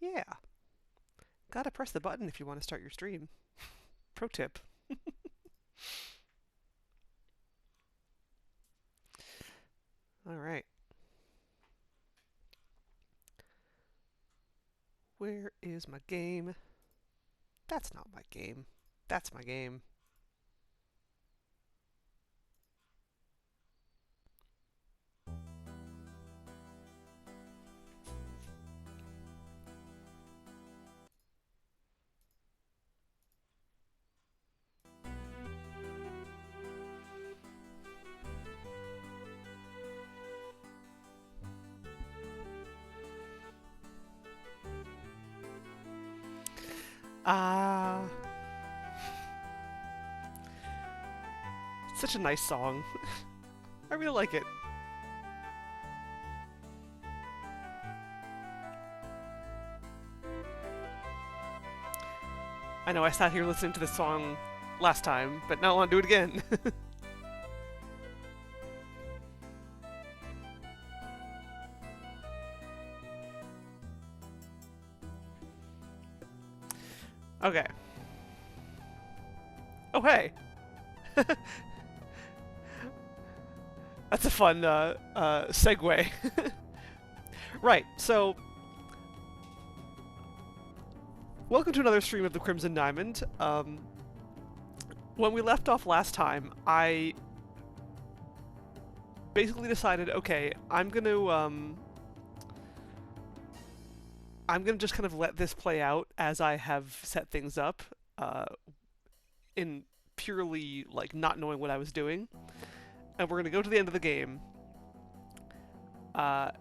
Yeah, gotta press the button if you want to start your stream. Pro tip. All right. Where is my game? That's not my game. That's my game. Ah, such a nice song. I really like it. I know I sat here listening to this song last time, but now I want to do it again. Okay. Oh, hey. That's a fun segue. Right, so welcome to another stream of the Crimson Diamond. When we left off last time, I basically decided, okay, I'm gonna just kind of let this play out as I have set things up, in purely like not knowing what I was doing, and we're gonna go to the end of the game, and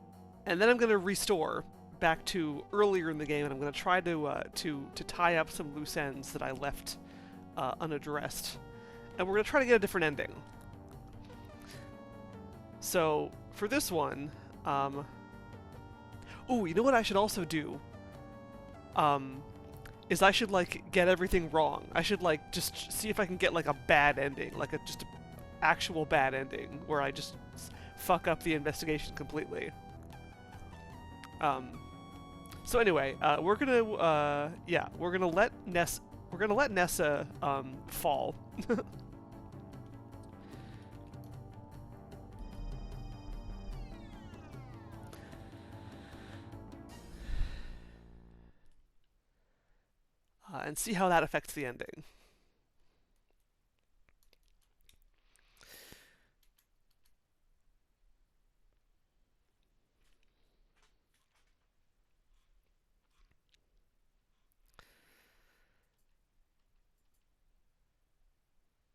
then I'm gonna restore back to earlier in the game, and I'm gonna try to tie up some loose ends that I left unaddressed, and we're gonna try to get a different ending. So for this one, ooh, you know what I should also do? Is I should like get everything wrong. I should like just see if I can get like a bad ending, like just an actual bad ending where I just fuck up the investigation completely. So anyway, we're gonna let Nessa fall. And see how that affects the ending.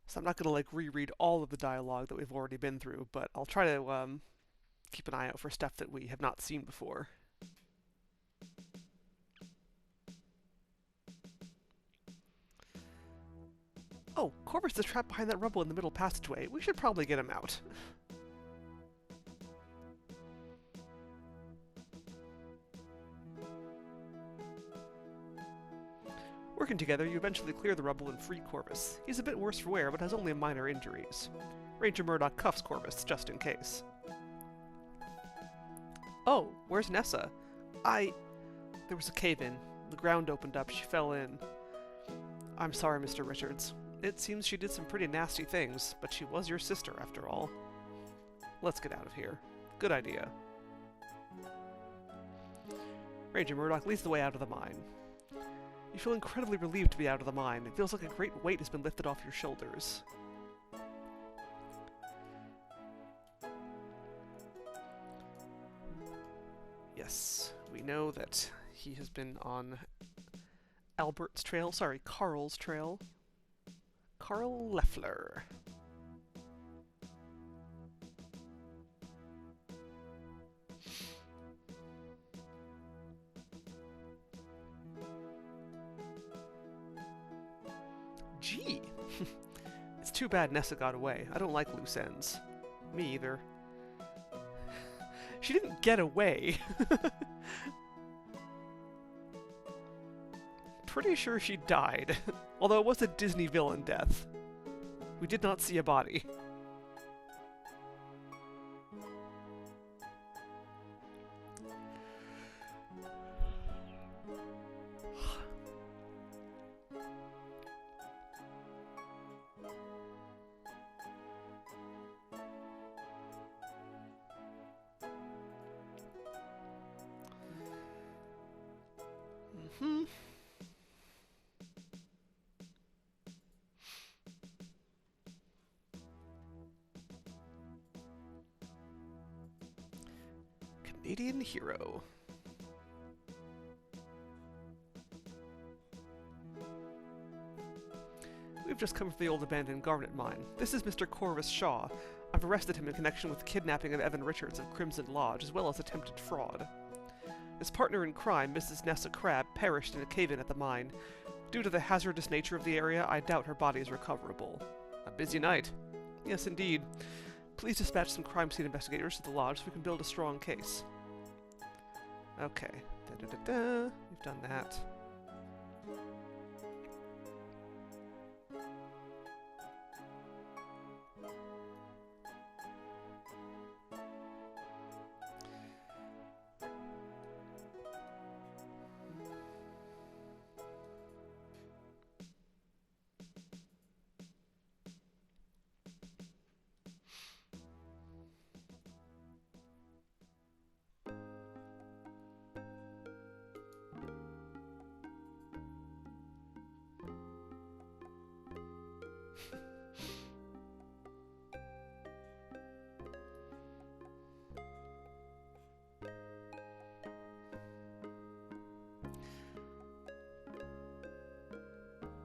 So I'm not gonna like reread all of the dialogue that we've already been through, but I'll try to keep an eye out for stuff that we have not seen before. Oh, Corvus is trapped behind that rubble in the middle passageway. We should probably get him out. Working together, you eventually clear the rubble and free Corvus. He's a bit worse for wear, but has only minor injuries. Ranger Murdoch cuffs Corvus, just in case. Oh, where's Nessa? There was a cave-in. The ground opened up. She fell in. I'm sorry, Mr. Richards. It seems she did some pretty nasty things, but she was your sister, after all. Let's get out of here. Good idea. Ranger Murdoch leads the way out of the mine. You feel incredibly relieved to be out of the mine. It feels like a great weight has been lifted off your shoulders. Yes, we know that he has been on Albert's trail. Sorry, Carl's trail. Carl Leffler. Gee! It's too bad Nessa got away. I don't like loose ends. Me either. She didn't get away. Pretty sure she died. Although it was a Disney villain death. We did not see a body. Hmm. Canadian hero. We've just come from the old abandoned garnet mine. This is Mr. Corvus Shaw. I've arrested him in connection with the kidnapping of Evan Richards of Crimson Lodge, as well as attempted fraud. His partner in crime, Mrs. Nessa Crabbe, perished in a cave-in at the mine. Due to the hazardous nature of the area, I doubt her body is recoverable. A busy night. Yes, indeed. Please dispatch some crime scene investigators to the lodge so we can build a strong case. Okay. Da-da-da-da. We've done that.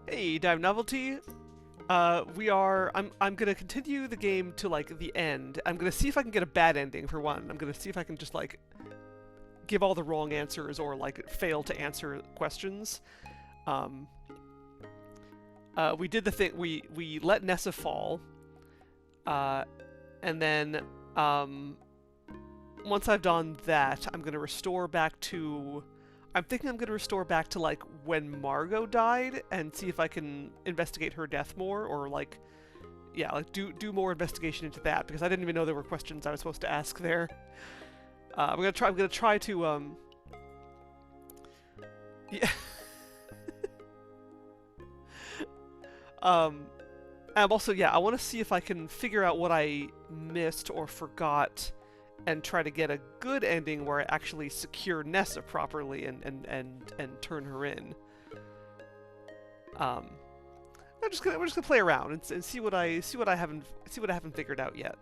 Hey, Dive Novelty. I'm gonna continue the game to, like, the end. I'm gonna see if I can get a bad ending, for one. I'm gonna see if I can just, like, give all the wrong answers or, like, fail to answer questions. We did the thing, we let Nessa fall. And then, once I've done that, I'm gonna restore back to... I'm thinking I'm gonna restore back to, like, when Margot died, and see if I can investigate her death more, or, like, yeah, like, do more investigation into that, because I didn't even know there were questions I was supposed to ask there. I'm gonna try to, yeah. I'm also, yeah, I want to see if I can figure out what I missed or forgot, and try to get a good ending where I actually secure Nessa properly and turn her in. We're just gonna play around and see what I haven't figured out yet.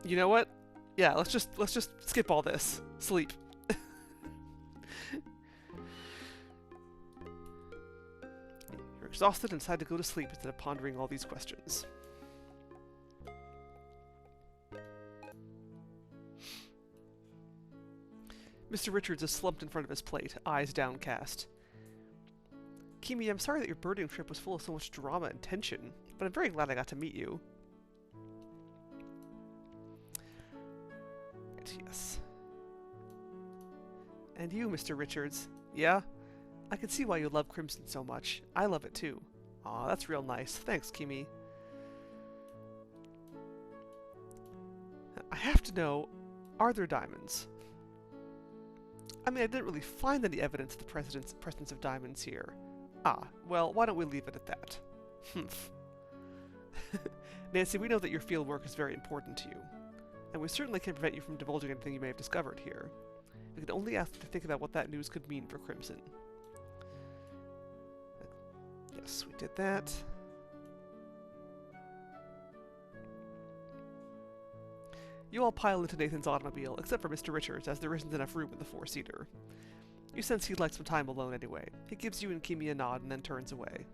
You know what? Yeah, let's just skip all this. Sleep. You're exhausted and decide to go to sleep instead of pondering all these questions. Mr. Richards is slumped in front of his plate, eyes downcast. Kimi, I'm sorry that your birding trip was full of so much drama and tension, but I'm very glad I got to meet you. Yes. And you, Mr. Richards. Yeah? I can see why you love Crimson so much. I love it too. Aw, that's real nice. Thanks, Kimi. I have to know, are there diamonds? I mean, I didn't really find any evidence of the presence of diamonds here. Ah, well, why don't we leave it at that? Humph. Nancy, we know that your field work is very important to you, and we certainly can't prevent you from divulging anything you may have discovered here. We can only ask you to think about what that news could mean for Crimson. Yes, we did that. You all pile into Nathan's automobile, except for Mr. Richards, as there isn't enough room in the four-seater. You sense he'd like some time alone anyway. He gives you and Kimi a nod and then turns away.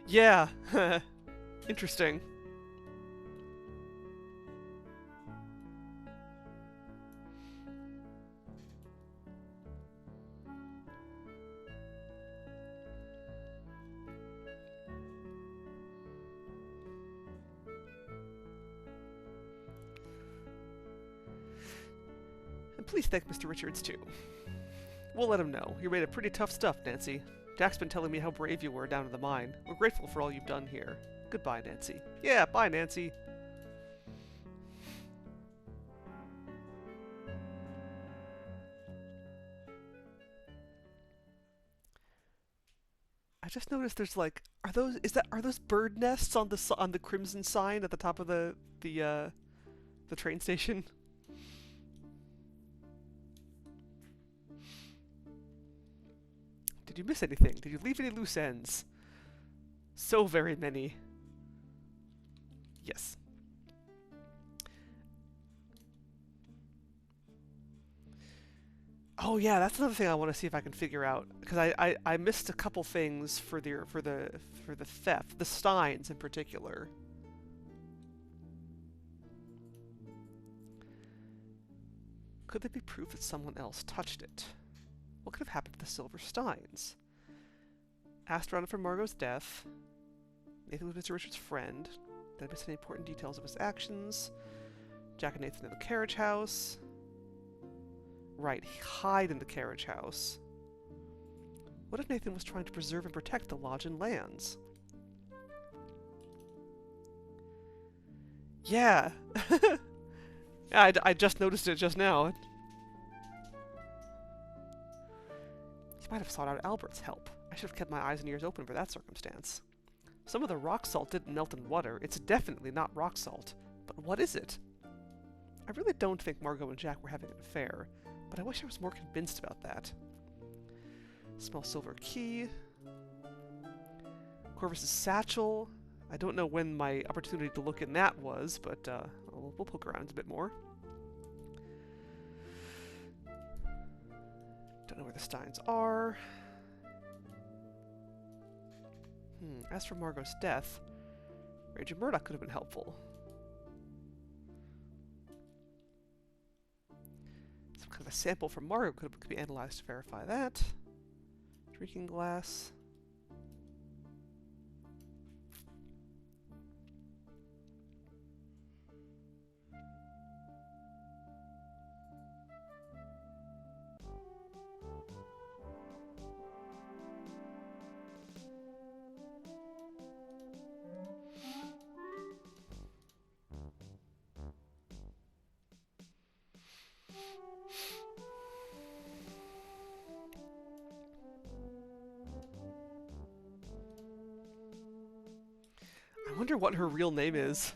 Yeah, interesting. And please thank Mr. Richards too. We'll let him know. You're made of pretty tough stuff, Nancy. Jack's been telling me how brave you were down in the mine. We're grateful for all you've done here. Goodbye, Nancy. Yeah, bye, Nancy. I just noticed there's like, are those bird nests on the crimson sign at the top of the train station? Did you miss anything? Did you leave any loose ends? So very many. Yes. Oh yeah, that's another thing I want to see if I can figure out, because I missed a couple things for the theft, the Steins in particular. Could there be proof that someone else touched it? What could have happened to the Silver Steins? Asked around for Margot's death. Nathan was Mr. Richards' friend. Did I miss any important details of his actions? Jack and Nathan in the carriage house. Right, hide in the carriage house. What if Nathan was trying to preserve and protect the lodge and lands? Yeah! Yeah, I just noticed it just now. He might have sought out Albert's help. I should have kept my eyes and ears open for that circumstance. Some of the rock salt didn't melt in water. It's definitely not rock salt. But what is it? I really don't think Margot and Jack were having an affair, but I wish I was more convinced about that. Small silver key. Corvus's satchel. I don't know when my opportunity to look in that was, but we'll poke around a bit more. Don't know where the Steins are. As for Margot's death, Ranger Murdoch could have been helpful. Some kind of a sample from Margot could be analyzed to verify that. Drinking glass. I wonder what her real name is.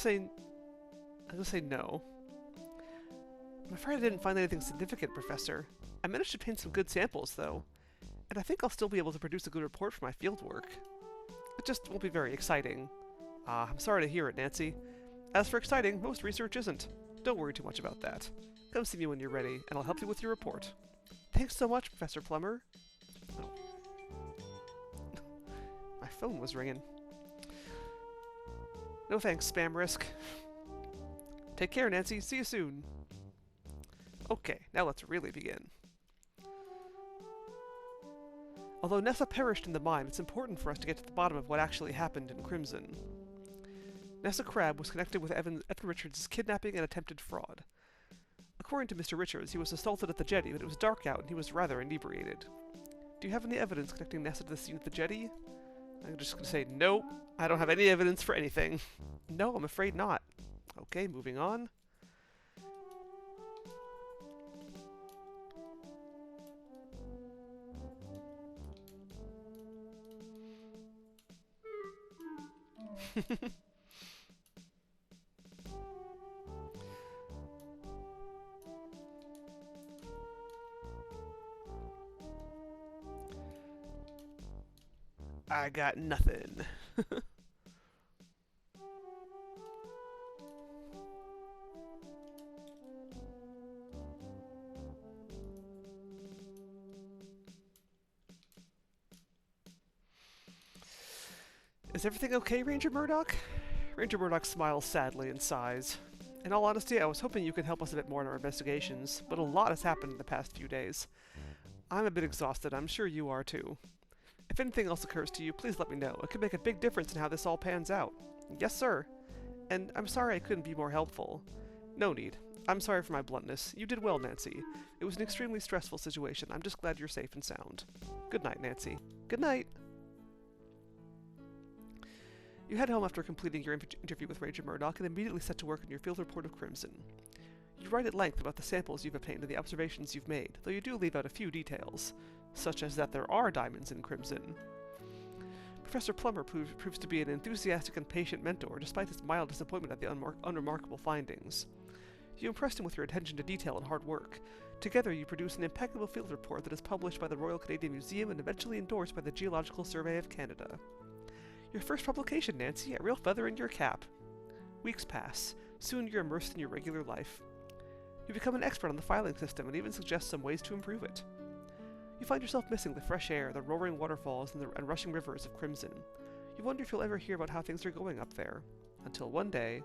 I'm gonna say no. I'm afraid I didn't find anything significant, Professor. I managed to obtain some good samples, though, and I think I'll still be able to produce a good report for my fieldwork. It just won't be very exciting. I'm sorry to hear it, Nancy. As for exciting, most research isn't. Don't worry too much about that. Come see me when you're ready, and I'll help you with your report. Thanks so much, Professor Plummer. Oh. My phone was ringing. No thanks, spam risk. Take care, Nancy. See you soon. Okay, now let's really begin. Although Nessa perished in the mine, it's important for us to get to the bottom of what actually happened in Crimson. Nessa Crabbe was connected with Evan Richards' kidnapping and attempted fraud. According to Mr. Richards, he was assaulted at the jetty, but it was dark out and he was rather inebriated. Do you have any evidence connecting Nessa to the scene at the jetty? I'm just going to say, nope, I don't have any evidence for anything. No, I'm afraid not. Okay, moving on. I got nothing. Is everything okay, Ranger Murdoch? Ranger Murdoch smiles sadly and sighs. In all honesty, I was hoping you could help us a bit more in our investigations, but a lot has happened in the past few days. I'm a bit exhausted, I'm sure you are too. If anything else occurs to you, please let me know. It could make a big difference in how this all pans out. Yes, sir. And I'm sorry I couldn't be more helpful. No need. I'm sorry for my bluntness. You did well, Nancy. It was an extremely stressful situation. I'm just glad you're safe and sound. Good night, Nancy. Good night. You head home after completing your interview with Ranger Murdoch and immediately set to work on your field report of Crimson. You write at length about the samples you've obtained and the observations you've made, though you do leave out a few details, such as that there are diamonds in Crimson. Professor Plummer proves to be an enthusiastic and patient mentor, despite his mild disappointment at the unremarkable findings. You impressed him with your attention to detail and hard work. Together you produce an impeccable field report that is published by the Royal Canadian Museum and eventually endorsed by the Geological Survey of Canada. Your first publication, Nancy, a real feather in your cap. Weeks pass. Soon you're immersed in your regular life. You become an expert on the filing system and even suggest some ways to improve it. You find yourself missing the fresh air, the roaring waterfalls, and rushing rivers of Crimson. You wonder if you'll ever hear about how things are going up there. Until one day...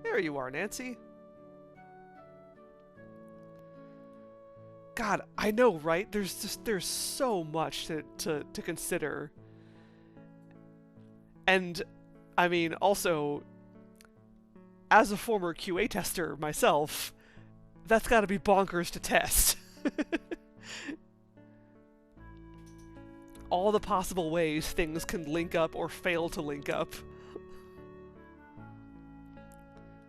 There you are, Nancy! God, I know, right? There's so much to consider. And, I mean, also, as a former QA tester myself, that's gotta be bonkers to test. All the possible ways things can link up or fail to link up.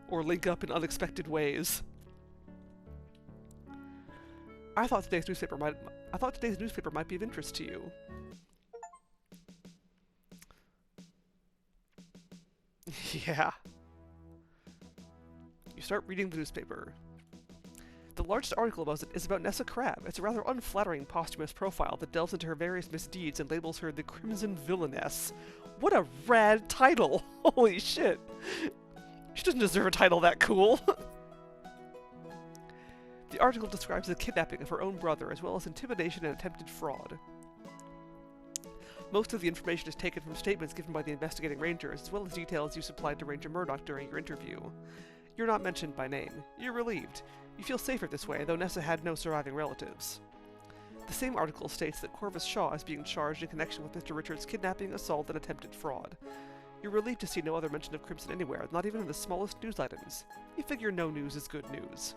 Or link up in unexpected ways. I thought today's newspaper might be of interest to you. Yeah. You start reading the newspaper. The largest article about it is about Nessa Crab. It's a rather unflattering posthumous profile that delves into her various misdeeds and labels her the Crimson Villainess. What a rad title! Holy shit! She doesn't deserve a title that cool. The article describes the kidnapping of her own brother, as well as intimidation and attempted fraud. Most of the information is taken from statements given by the investigating rangers, as well as details you supplied to Ranger Murdoch during your interview. You're not mentioned by name. You're relieved. You feel safer this way, though Nessa had no surviving relatives. The same article states that Corvus Shaw is being charged in connection with Mr. Richards' kidnapping, assault, and attempted fraud. You're relieved to see no other mention of Crimson anywhere, not even in the smallest news items. You figure no news is good news.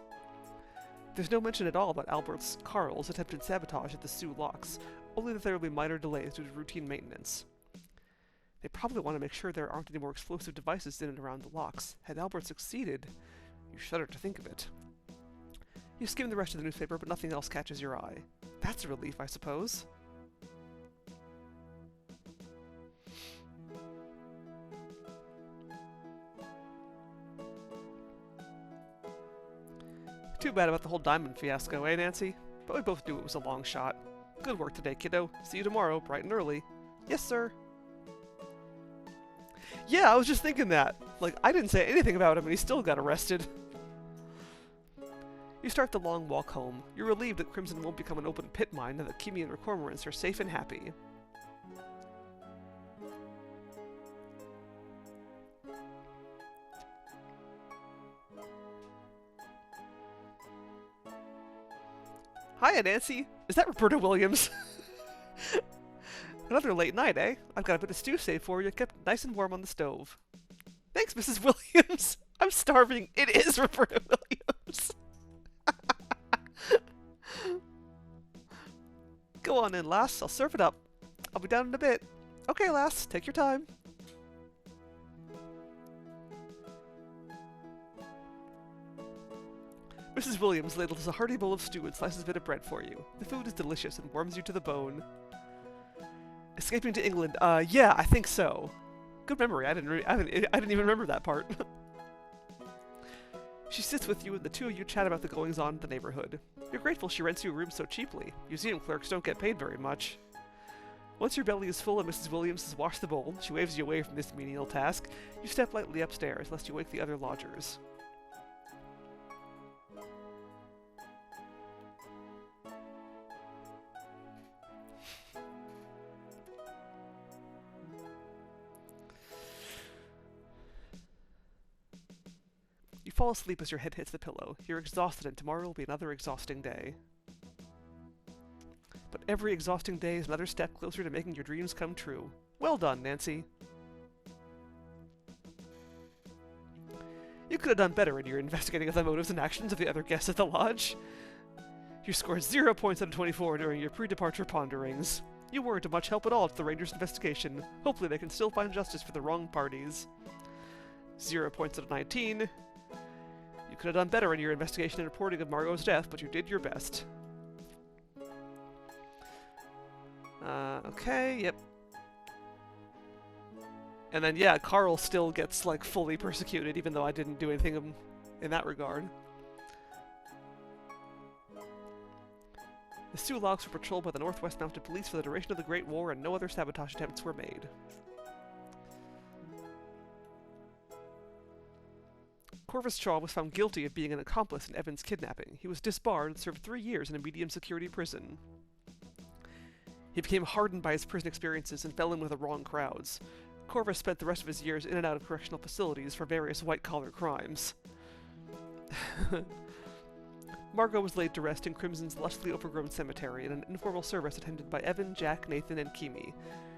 There's no mention at all about Albert Carl's attempted sabotage at the Sioux Locks, only that there will be minor delays due to routine maintenance. They probably want to make sure there aren't any more explosive devices in and around the locks. Had Albert succeeded, you shudder to think of it. You skim the rest of the newspaper, but nothing else catches your eye. That's a relief, I suppose. Too bad about the whole diamond fiasco, eh, Nancy? But we both knew it was a long shot. Good work today, kiddo. See you tomorrow, bright and early. Yes, sir. Yeah, I was just thinking that. Like, I didn't say anything about him and he still got arrested. You start the long walk home. You're relieved that Crimson won't become an open pit mine and that Kimi and her cormorants are safe and happy. Hiya, Nancy! Is that Roberta Williams? Another late night, eh? I've got a bit of stew saved for you, kept nice and warm on the stove. Thanks, Mrs. Williams! I'm starving. It is Roberta Williams! Go on in, lass. I'll serve it up. I'll be down in a bit. Okay, lass. Take your time. Mrs. Williams ladles a hearty bowl of stew and slices a bit of bread for you. The food is delicious and warms you to the bone. Escaping to England? Yeah, I think so. Good memory. I didn't even remember that part. She sits with you and the two of you chat about the goings-on in the neighborhood. You're grateful she rents you a room so cheaply. Museum clerks don't get paid very much. Once your belly is full and Mrs. Williams has washed the bowl, she waves you away from this menial task. You step lightly upstairs, lest you wake the other lodgers. You fall asleep as your head hits the pillow. You're exhausted and tomorrow will be another exhausting day. Every exhausting day is another step closer to making your dreams come true. Well done, Nancy. You could have done better in your investigating of the motives and actions of the other guests at the lodge. You scored 0 points out of 24 during your pre-departure ponderings. You weren't of much help at all to the Rangers' investigation. Hopefully they can still find justice for the wrong parties. 0 points out of 19. You could have done better in your investigation and reporting of Margot's death, but you did your best. Okay, yep. And then, yeah, Carl still gets, like, fully persecuted, even though I didn't do anything in that regard. The Sulaks were patrolled by the Northwest Mounted Police for the duration of the Great War, and no other sabotage attempts were made. Corvus Chaw was found guilty of being an accomplice in Evan's kidnapping. He was disbarred and served 3 years in a medium-security prison. He became hardened by his prison experiences and fell in with the wrong crowds. Corvus spent the rest of his years in and out of correctional facilities for various white-collar crimes. Margot was laid to rest in Crimson's lustily overgrown cemetery in an informal service attended by Evan, Jack, Nathan, and Kimi.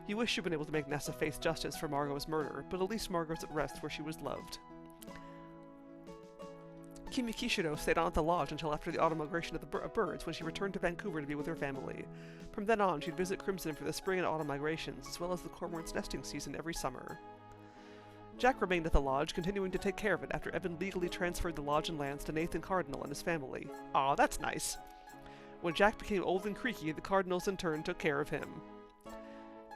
You wish you'd been able to make Nessa face justice for Margot's murder, but at least Margot's at rest where she was loved. Kimi Kishido stayed on at the lodge until after the autumn migration of the birds, when she returned to Vancouver to be with her family. From then on, she'd visit Crimson for the spring and autumn migrations, as well as the cormorant's nesting season every summer. Jack remained at the lodge, continuing to take care of it after Evan legally transferred the lodge and lands to Nathan Cardinal and his family. Aw, that's nice. When Jack became old and creaky, the Cardinals in turn took care of him.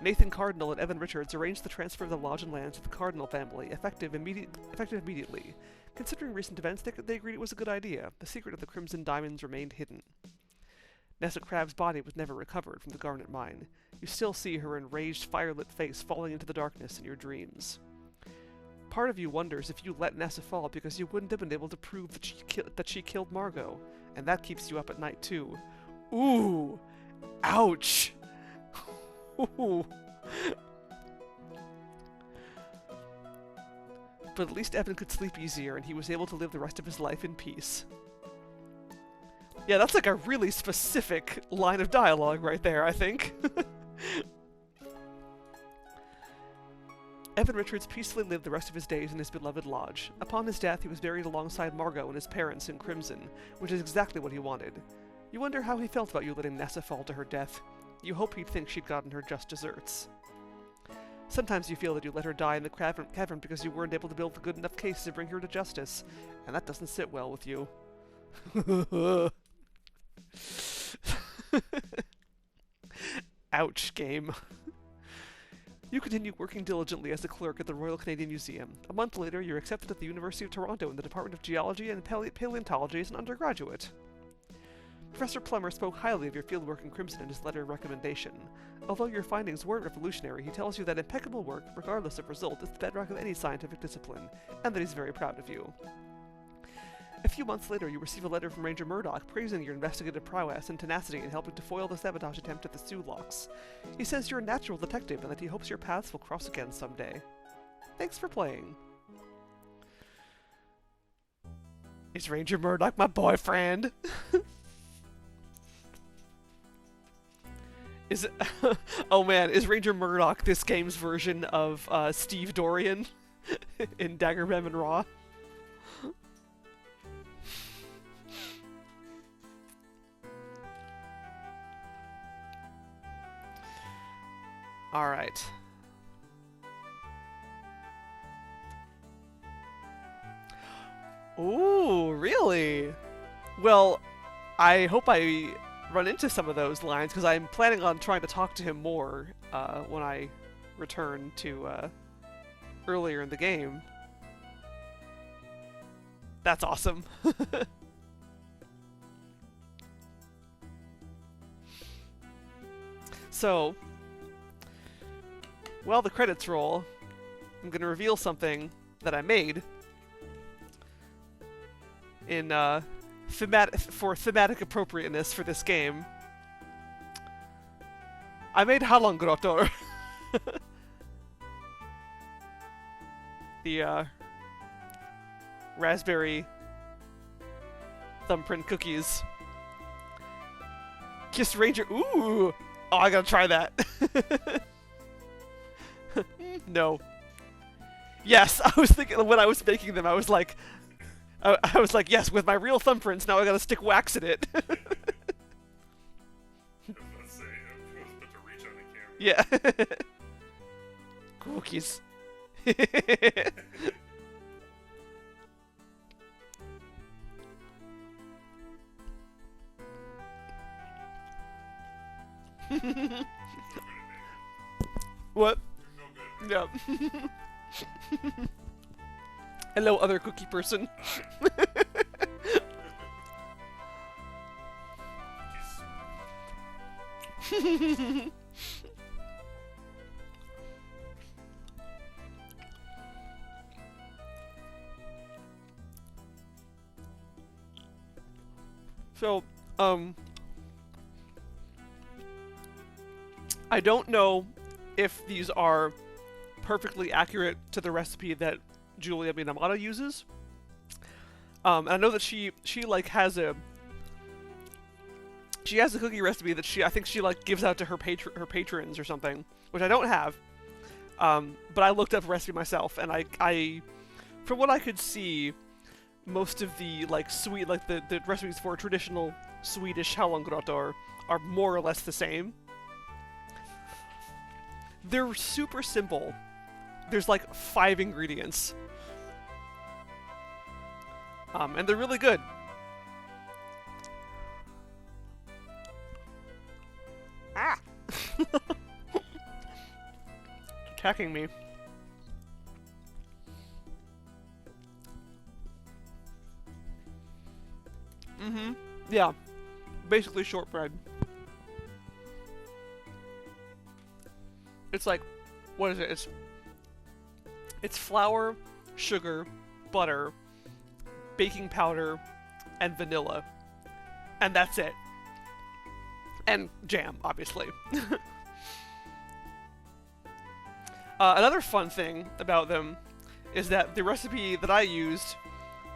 Nathan Cardinal and Evan Richards arranged the transfer of the lodge and lands to the Cardinal family, effective immediately. Considering recent events, they agreed it was a good idea. The secret of the Crimson Diamonds remained hidden. Nessa Crab's body was never recovered from the Garnet Mine. You still see her enraged, fire-lit face falling into the darkness in your dreams. Part of you wonders if you let Nessa fall because you wouldn't have been able to prove that she killed Margot, and that keeps you up at night too. Ooh! Ouch! Ooh. But at least Evan could sleep easier, and he was able to live the rest of his life in peace. Yeah, that's like a really specific line of dialogue right there, I think. Evan Richards peacefully lived the rest of his days in his beloved lodge. Upon his death, he was buried alongside Margot and his parents in Crimson, which is exactly what he wanted. You wonder how he felt about you letting Nessa fall to her death. You hope he'd think she'd gotten her just desserts. Sometimes you feel that you let her die in the cavern because you weren't able to build a good enough case to bring her to justice, and that doesn't sit well with you. Ouch, game. You continue working diligently as a clerk at the Royal Canadian Museum. A month later, you're accepted at the University of Toronto in the Department of Geology and Paleontology as an undergraduate. Professor Plummer spoke highly of your fieldwork in Crimson in his letter of recommendation. Although your findings weren't revolutionary, he tells you that impeccable work, regardless of result, is the bedrock of any scientific discipline, and that he's very proud of you. A few months later, you receive a letter from Ranger Murdoch praising your investigative prowess and tenacity in helping to foil the sabotage attempt at the Sulaks. He says you're a natural detective and that he hopes your paths will cross again someday. Thanks for playing. Is Ranger Murdoch my boyfriend? Is it oh man, is Ranger Murdoch this game's version of Steve Dorian in Dagger Bem Raw? Alright. Ooh, really? Well, I hope I run into some of those lines, because I'm planning on trying to talk to him more when I return to earlier in the game. That's awesome. So, while the credits roll, I'm going to reveal something that I made in thematic appropriateness for this game. I made Halongrotor. The raspberry thumbprint cookies. Kiss Ranger. Ooh! Oh, I gotta try that. No. Yes, I was thinking when I was making them, I was like, yes, with my real thumbprints, now I gotta stick wax in it. Yeah. Cookies. What? Yeah. Hello, other cookie person. So, I don't know if these are perfectly accurate to the recipe that Julia Minamata uses. And I know that she like has a cookie recipe that I think she like gives out to her patrons or something, which I don't have. But I looked up a recipe myself, and I from what I could see, most of the like sweet the recipes for traditional Swedish hallongrottor are more or less the same. They're super simple. There's like 5 ingredients. And they're really good. Ah! Attacking me. Mm-hmm. Yeah. Basically shortbread. It's like, what is it? It's flour, sugar, butter, baking powder, and vanilla. And that's it. And jam, obviously. Another fun thing about them is that the recipe that I used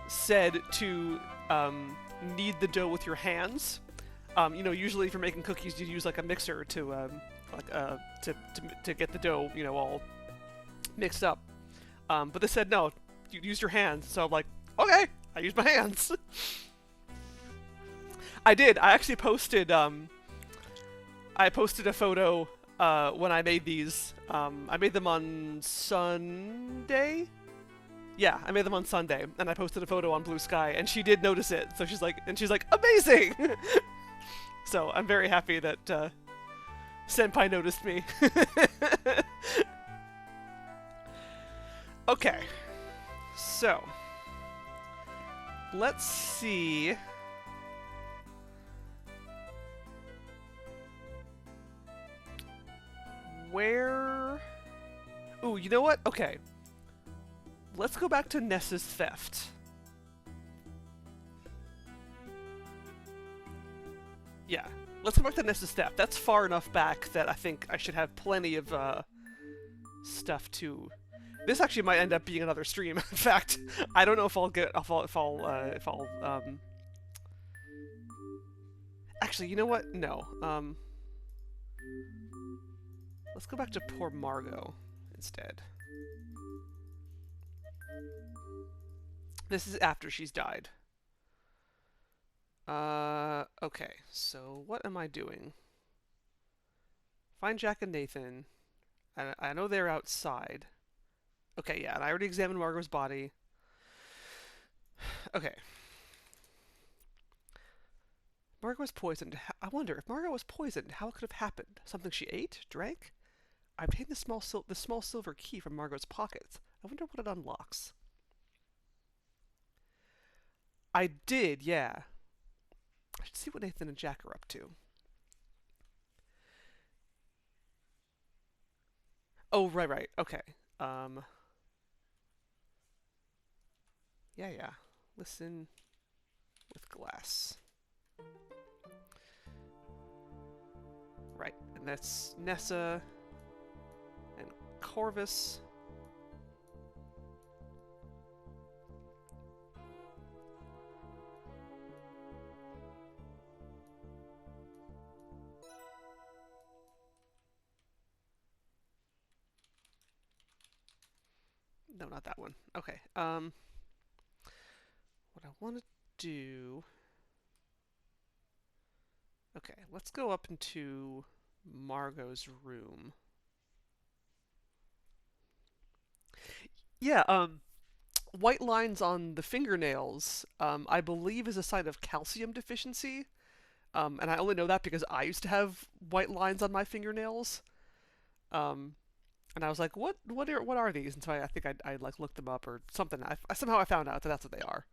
said to knead the dough with your hands. You know, usually if you're making cookies, you use like a mixer to to get the dough, you know, all mixed up. But they said no, you use your hands. So I'm like, okay, I use my hands. I did. I actually posted. I posted a photo when I made these. I made them on Sunday. Yeah, I made them on Sunday, and I posted a photo on Blue Sky, and she did notice it. So she's like, amazing. So I'm very happy that Senpai noticed me. Okay, so let's see. Where... Ooh, you know what? Okay. Let's go back to Nessa's theft. Yeah. Let's go back to Nessa's theft. That's far enough back that I think I should have plenty of stuff to... This actually might end up being another stream. In fact, I don't know if I'll get... Actually, you know what? No. Let's go back to poor Margot instead. This is after she's died. Okay, so what am I doing? Find Jack and Nathan. I know they're outside. Okay, yeah, and I already examined Margot's body. Okay. Margot was poisoned. I wonder, if Margot was poisoned, how it could have happened? Something she ate? Drank? I obtained the small silver key from Margot's pocket. I wonder what it unlocks. I did, yeah. I should see what Nathan and Jack are up to. Oh, right. Okay. Yeah. Listen with glass. Right, and that's Nessa and Corvus. No, not that one. Okay. What I want to do... Okay, let's go up into Margot's room. Yeah, white lines on the fingernails, I believe is a sign of calcium deficiency. And I only know that because I used to have white lines on my fingernails. Um, and I was like, what are these? And so I think I like looked them up or something. Somehow I found out that that's what they are.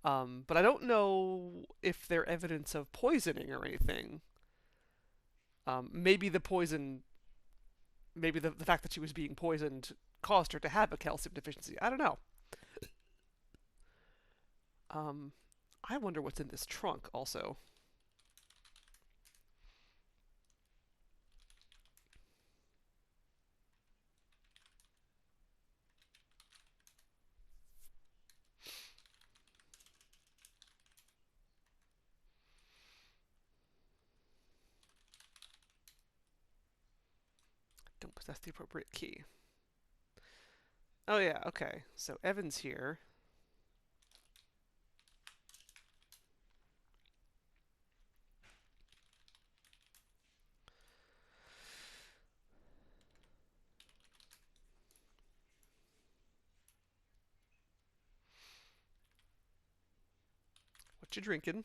But I don't know if they're evidence of poisoning or anything. Maybe the poison, maybe the fact that she was being poisoned caused her to have a calcium deficiency. I don't know. Um, I wonder what's in this trunk also. Don't possess the appropriate key. Oh yeah, okay. So Evan's here. What you drinking?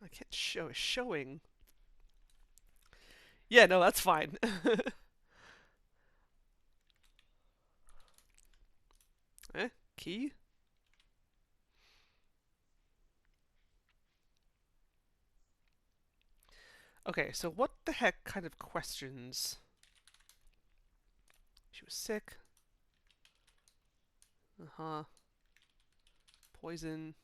I can't show showing. Yeah, no, that's fine. Eh? Key? Okay, so what the heck kind of questions? She was sick. Uh-huh. Poison.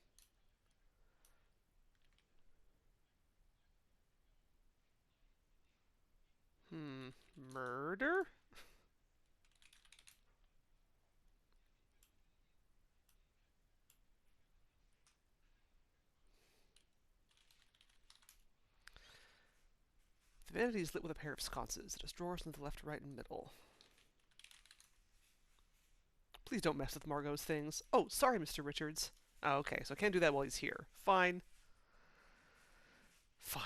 Murder? The vanity is lit with a pair of sconces. It has drawers in the left, right, and middle. Please don't mess with Margot's things. Oh, sorry, Mr. Richards. Oh, okay, so I can't do that while he's here. Fine. Fine.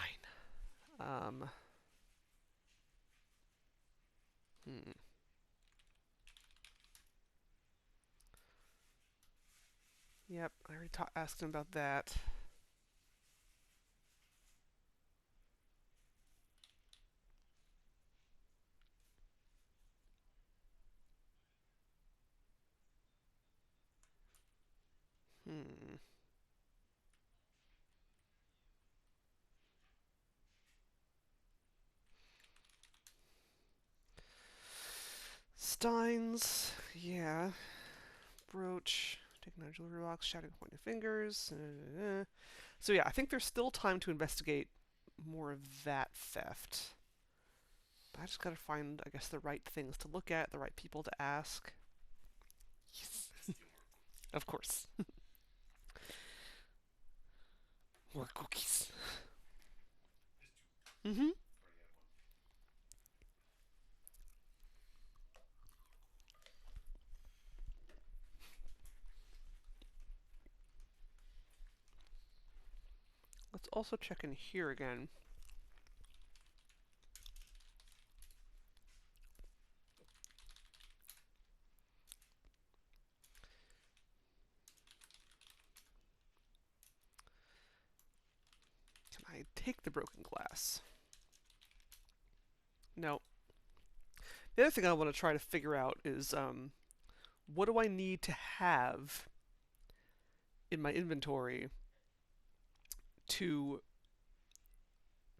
Um. Hmm. Yep, I already asked him about that. Hmm. Steins. Yeah. Brooch. Taking out jewelry box. Shouting, pointing fingers. So yeah, I think there's still time to investigate more of that theft. But I just gotta find, I guess, the right things to look at, the right people to ask. Yes. Of course. More cookies. Mm-hmm. Let's also check in here again. Can I take the broken glass? No. The other thing I want to try to figure out is what do I need to have in my inventory to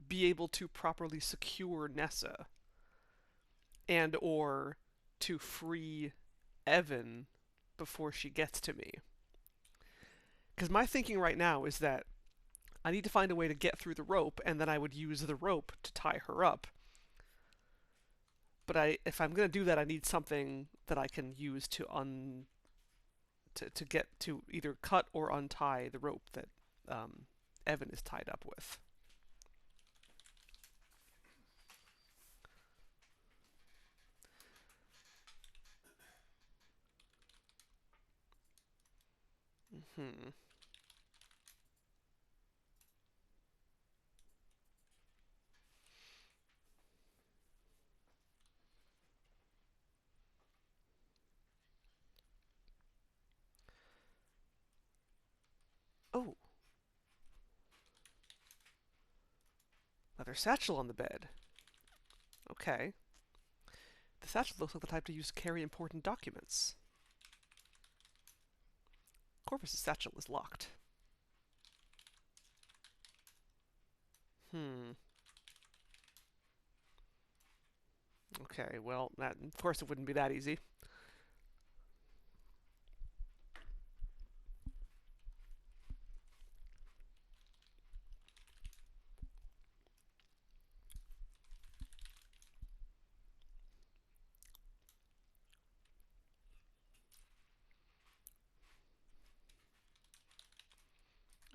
be able to properly secure Nessa and or to free Evan before she gets to me. Because my thinking right now is that I need to find a way to get through the rope, and then I would use the rope to tie her up. But if I'm gonna do that, I need something that I can use to get to either cut or untie the rope that Evan is tied up with. Hmm. Oh, leather satchel on the bed. Okay. The satchel looks like the type to use to carry important documents. Corvus's satchel is locked. Hmm. Okay, well, of course it wouldn't be that easy.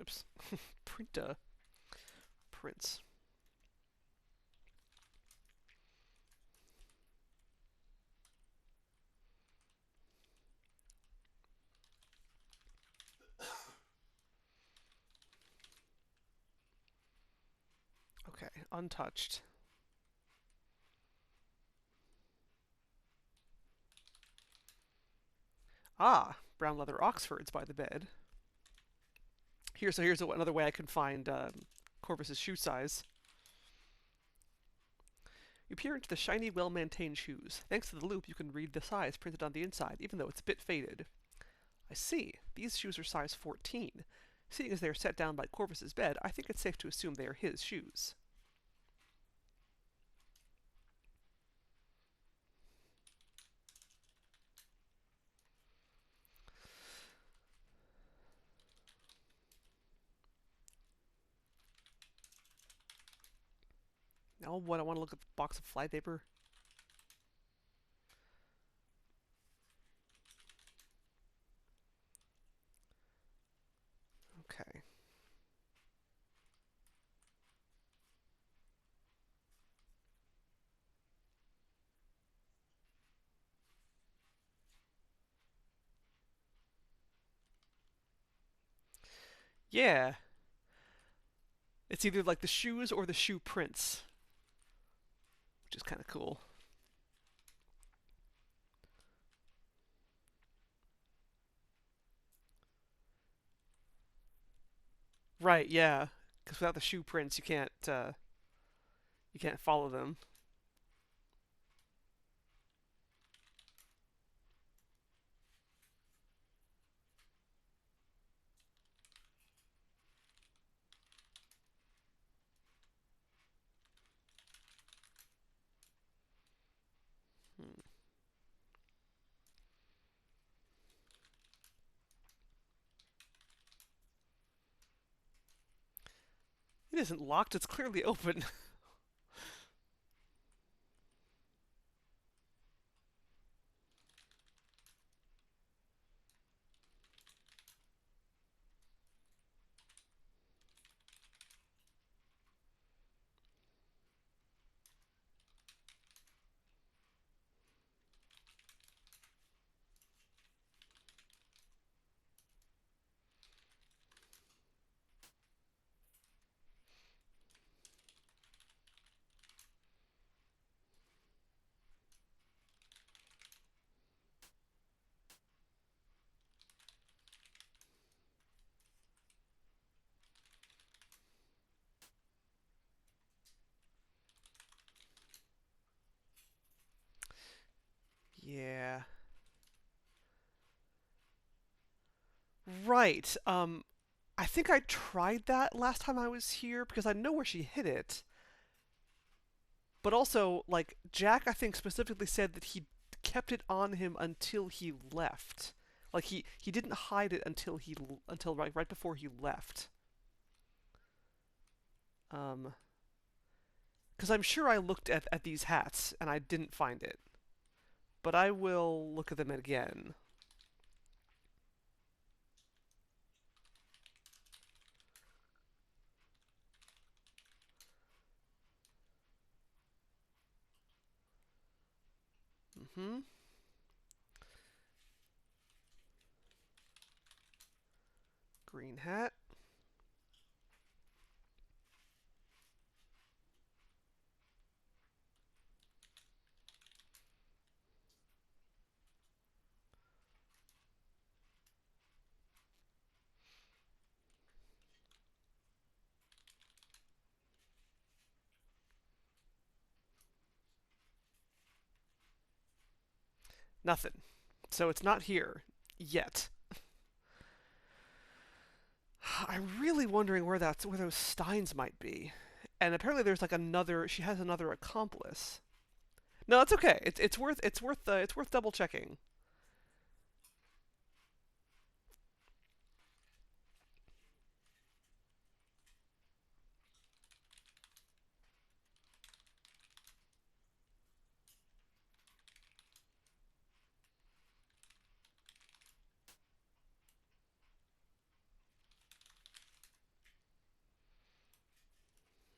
Oops. Prince. Okay, untouched. Ah, brown leather Oxfords by the bed. Here's another way I can find Corvus's shoe size. You peer into the shiny, well-maintained shoes. Thanks to the loop, you can read the size printed on the inside, even though it's a bit faded. I see. These shoes are size 14. Seeing as they are set down by Corvus's bed, I think it's safe to assume they are his shoes. Now, what, I want to look at the box of flypaper? Okay. Yeah. It's either like the shoes or the shoe prints, which is kind of cool. Right, yeah. Because without the shoe prints, you can't follow them. Hmm. It isn't locked. It's clearly open. Yeah. Right. I think I tried that last time I was here because I know where she hid it. But also, like, Jack, I think specifically said that he kept it on him until he left. Like he didn't hide it until right before he left. Um, Because I'm sure I looked at these hats and I didn't find it. But I will look at them again. Mm-hmm. Green hat. Nothing. So it's not here. Yet. I'm really wondering where those Steins might be. And apparently there's like another. She has another accomplice. No, it's okay. It's worth double checking.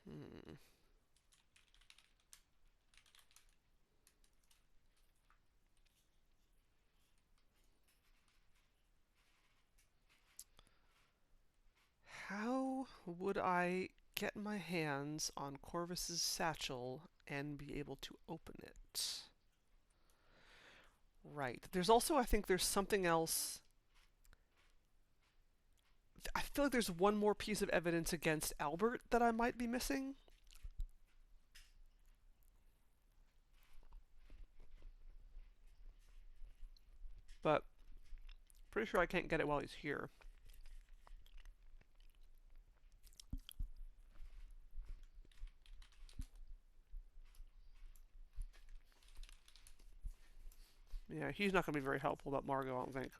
Hmm. How would I get my hands on Corvus's satchel and be able to open it? Right. There's also, I think there's something else. I feel like there's one more piece of evidence against Albert that I might be missing. But pretty sure I can't get it while he's here. Yeah, he's not going to be very helpful about Margot, I don't think.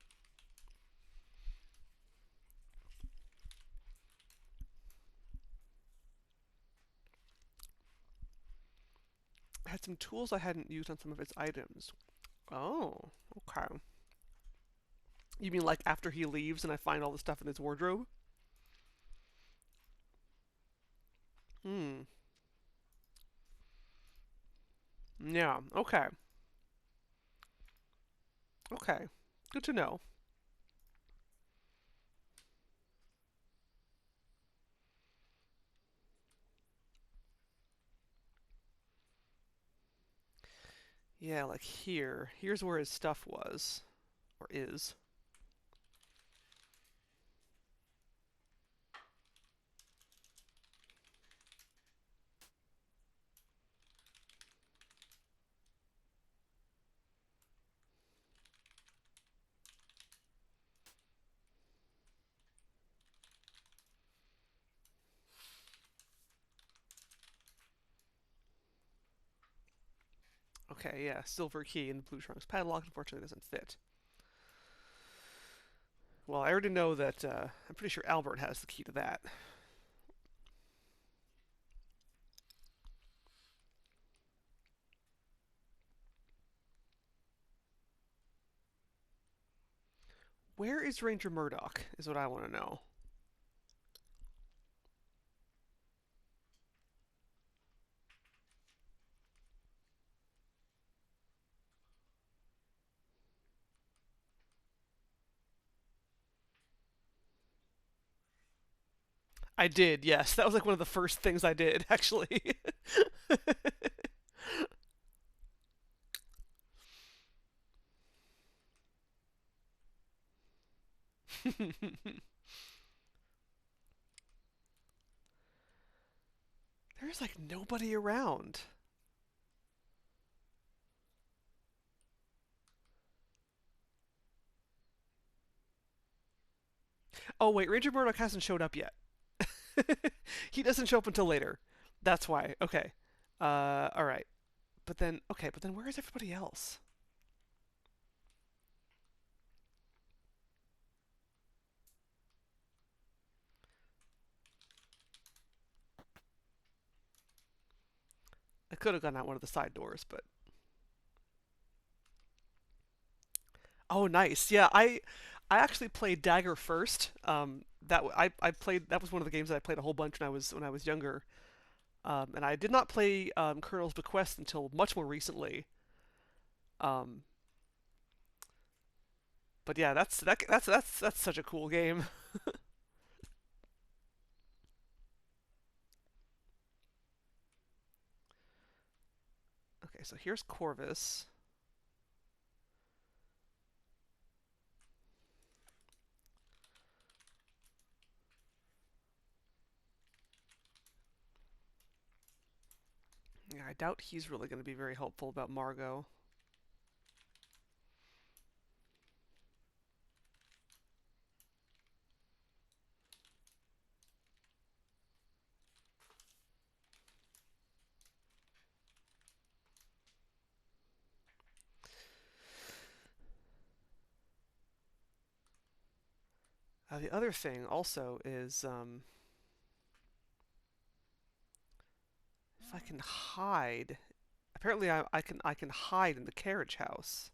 I had some tools I hadn't used on some of his items. Oh, okay. You mean like after he leaves and I find all the stuff in his wardrobe? Hmm. Yeah, okay. Okay. Good to know. Yeah, like here. Here's where his stuff was. Or is. Okay, yeah, silver key and the blue trunks padlock unfortunately doesn't fit. Well, I already know that, I'm pretty sure Albert has the key to that. Where is Ranger Murdoch, is what I want to know. I did, yes. That was like one of the first things I did, actually. There's like nobody around. Oh, wait, Ranger Murdoch hasn't showed up yet. He doesn't show up until later. That's why. Okay. Alright. But then where is everybody else? I could have gone out one of the side doors, but oh, nice. Yeah, I actually played Dagger first. I played that was one of the games that I played a whole bunch when I was younger. And I did not play Colonel's Bequest until much more recently. Um, but yeah, that's such a cool game. Okay, so here's Corvus. Yeah, I doubt he's really going to be very helpful about Margot. The other thing also is if I can hide. Apparently, I can hide in the carriage house.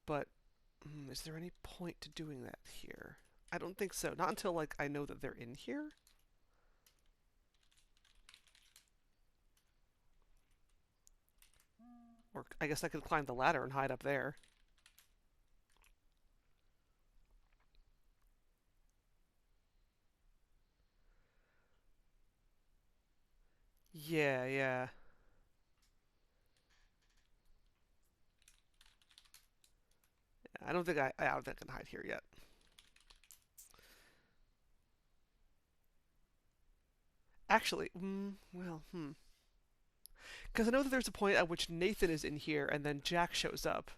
But is there any point to doing that here? I don't think so. Not until like I know that they're in here. Or I guess I could climb the ladder and hide up there. Yeah, yeah. I don't think I can hide here yet. Actually, well, because I know that there's a point at which Nathan is in here and then Jack shows up.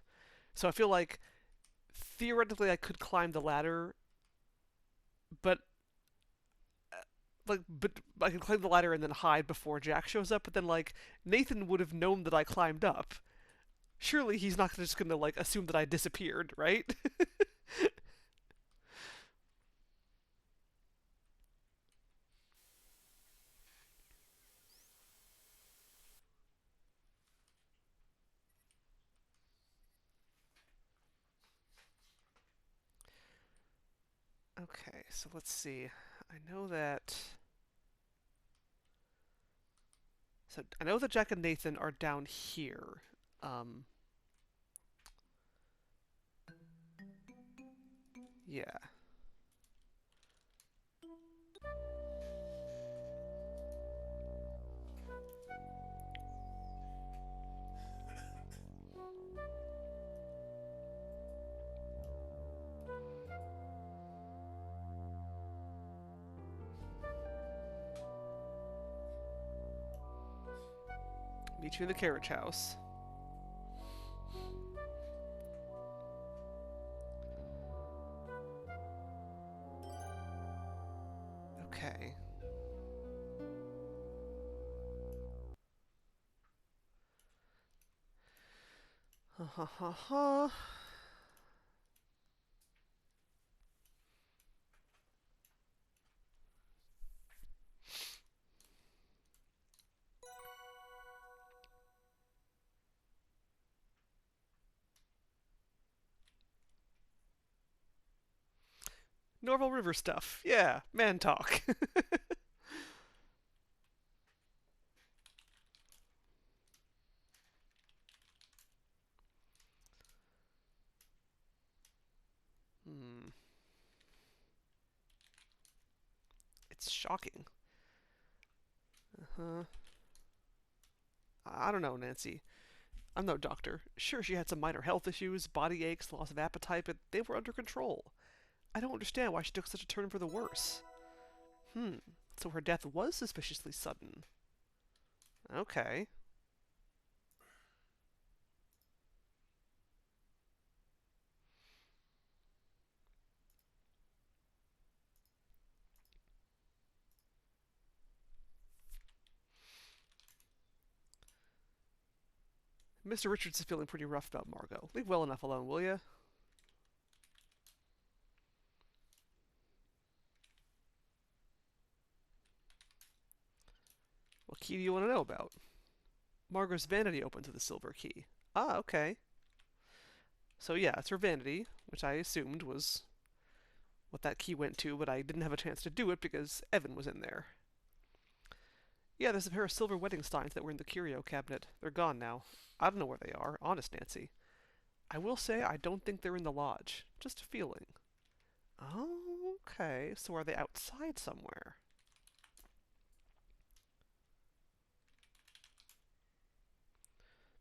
So I feel like theoretically I could climb the ladder, but but I could climb the ladder and then hide before Jack shows up. But then like Nathan would have known that I climbed up. Surely he's not just gonna like assume that I disappeared, right? Okay, so let's see. I know that. So I know that Jack and Nathan are down here. Um, yeah. Meet you in the carriage house. Okay. Ha ha ha ha. Norval River stuff. Yeah, man talk. hmm. It's shocking. Uh-huh. I don't know, Nancy. I'm no doctor. Sure, she had some minor health issues, body aches, loss of appetite, but they were under control. I don't understand why she took such a turn for the worse. Hmm. So her death was suspiciously sudden. Okay. Mr. Richards is feeling pretty rough about Margot. Leave well enough alone, will you? What key do you want to know about? Margot's vanity opened to the silver key. Ah, okay. So yeah, it's her vanity, which I assumed was what that key went to, but I didn't have a chance to do it because Evan was in there. Yeah, there's a pair of silver wedding steins that were in the curio cabinet. They're gone now. I don't know where they are, honest Nancy. I will say I don't think they're in the lodge. Just a feeling. Oh, okay. So are they outside somewhere?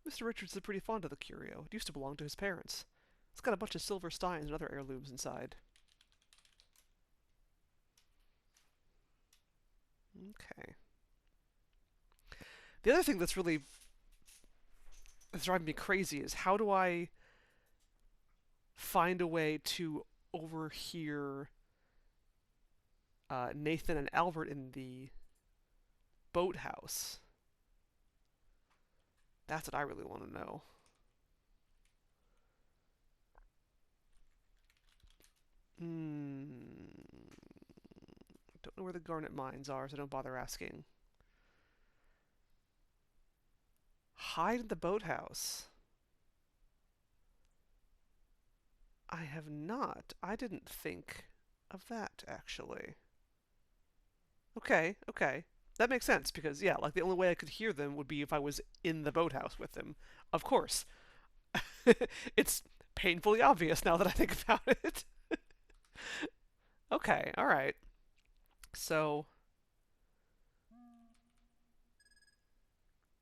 Mr. Richards is pretty fond of the curio. It used to belong to his parents. It's got a bunch of silver steins and other heirlooms inside. Okay. The other thing that's driving me crazy is how do I find a way to overhear Nathan and Albert in the boathouse? That's what I really want to know. Don't know where the garnet mines are, so don't bother asking. Hide in the boathouse. I have not. I didn't think of that, actually. Okay, okay. That makes sense because, yeah, like the only way I could hear them would be if I was in the boathouse with them. Of course. It's painfully obvious now that I think about it. Okay, alright. So.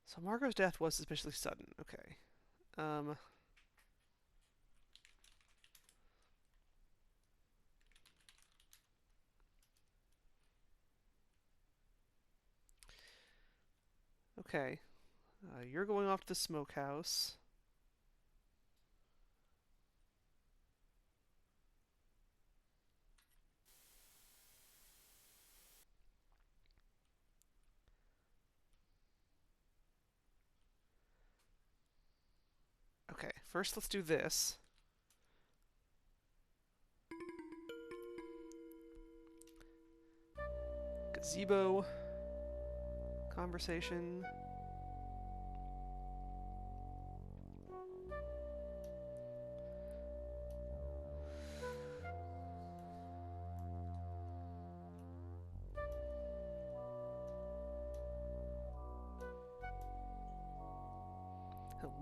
So Margot's death was suspiciously sudden. Okay. Okay. You're going off to the smokehouse. Okay, first let's do this. Gazebo. Conversation.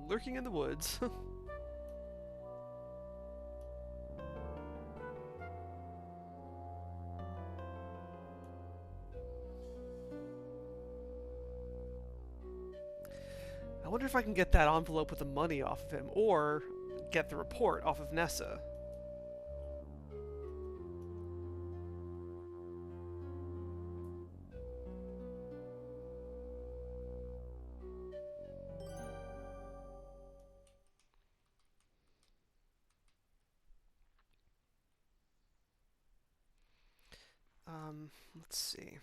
Lurking in the woods. I wonder if I can get that envelope with the money off of him, or get the report off of Nessa. Let's see.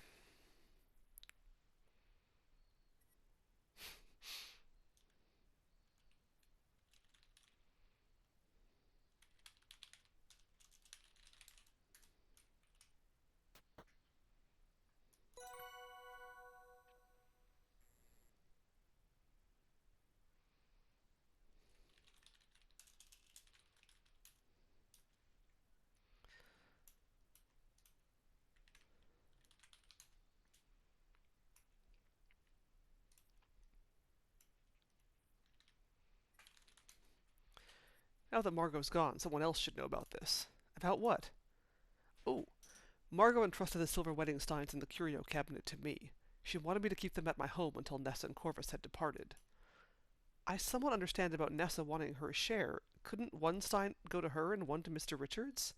Now that Margot's gone, someone else should know about this. About what? Oh, Margot entrusted the silver wedding steins in the curio cabinet to me. She wanted me to keep them at my home until Nessa and Corvus had departed. I somewhat understand about Nessa wanting her share. Couldn't one stein go to her and one to Mr. Richards?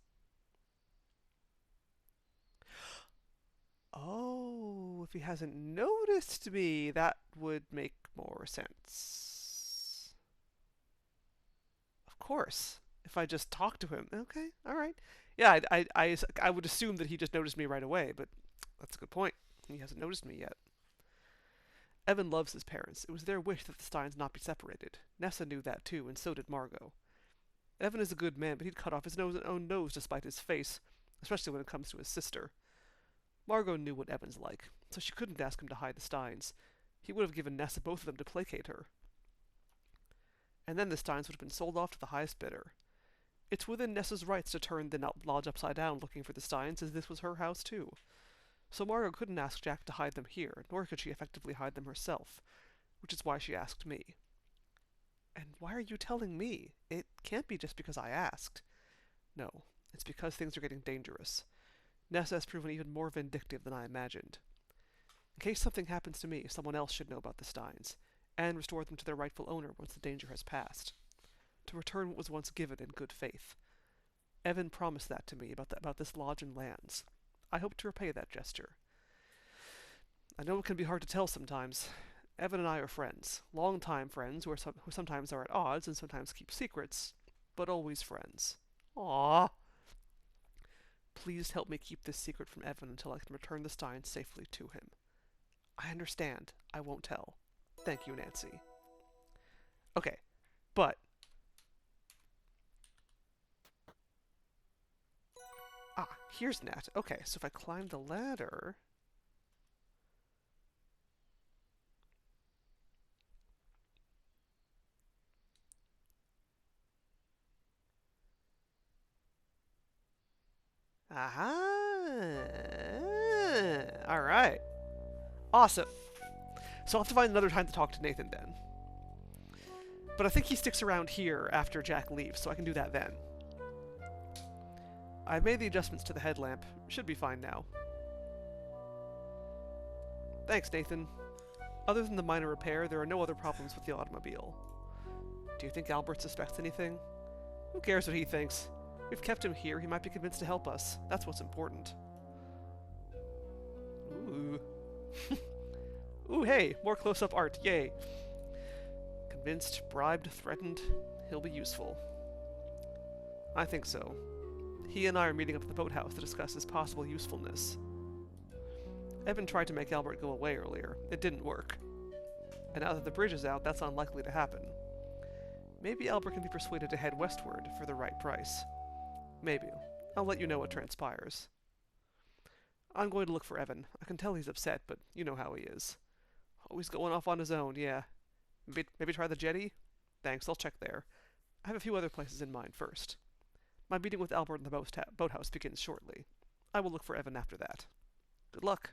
Oh, if he hasn't noticed me, that would make more sense. Of course. If I just talk to him. Okay, alright. Yeah, I would assume that he just noticed me right away, but that's a good point. He hasn't noticed me yet. Evan loves his parents. It was their wish that the Steins not be separated. Nessa knew that too, and so did Margot. Evan is a good man, but he'd cut off his own nose to spite his face, especially when it comes to his sister. Margot knew what Evan's like. so she couldn't ask him to hide the Steins. He would have given Nessa both of them to placate her. And then the Steins would have been sold off to the highest bidder. It's within Nessa's rights to turn the lodge upside down looking for the Steins, as this was her house too. So Margot couldn't ask Jack to hide them here, nor could she effectively hide them herself, which is why she asked me. And why are you telling me? It can't be just because I asked. No, it's because things are getting dangerous. Nessa has proven even more vindictive than I imagined. In case something happens to me, someone else should know about the Steins, and restore them to their rightful owner once the danger has passed. To return what was once given in good faith. Evan promised that to me about this lodge and lands. I hope to repay that gesture. I know it can be hard to tell sometimes. Evan and I are friends, long-time friends who sometimes are at odds and sometimes keep secrets, but always friends. Aww. Please help me keep this secret from Evan until I can return the Steins safely to him. I understand. I won't tell. Thank you, Nancy. Okay, but... here's Nat. Okay, so if I climb the ladder... Aha! Alright. Awesome. So I'll have to find another time to talk to Nathan then. But I think he sticks around here after Jack leaves, so I can do that then. I've made the adjustments to the headlamp. Should be fine now. Thanks, Nathan. Other than the minor repair, there are no other problems with the automobile. Do you think Albert suspects anything? Who cares what he thinks? We've kept him here, he might be convinced to help us. That's what's important. Ooh. Ooh, hey, more close-up art, yay. Convinced, bribed, threatened, he'll be useful. I think so. He and I are meeting up at the boathouse to discuss his possible usefulness. Evan tried to make Albert go away earlier. It didn't work. And now that the bridge is out, that's unlikely to happen. Maybe Albert can be persuaded to head westward for the right price. Maybe. I'll let you know what transpires. I'm going to look for Evan. I can tell he's upset, but you know how he is. Always going off on his own, yeah. Maybe try the jetty? Thanks, I'll check there. I have a few other places in mind first. My meeting with Albert in the boathouse begins shortly. I will look for Evan after that. Good luck.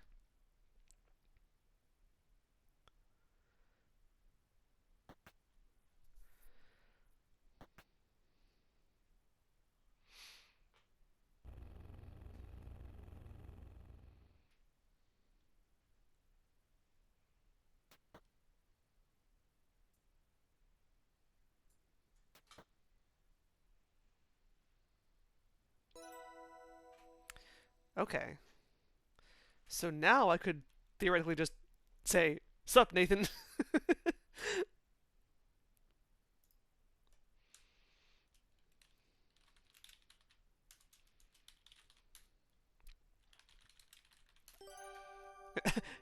Okay. So now I could theoretically just say, "Sup, Nathan?"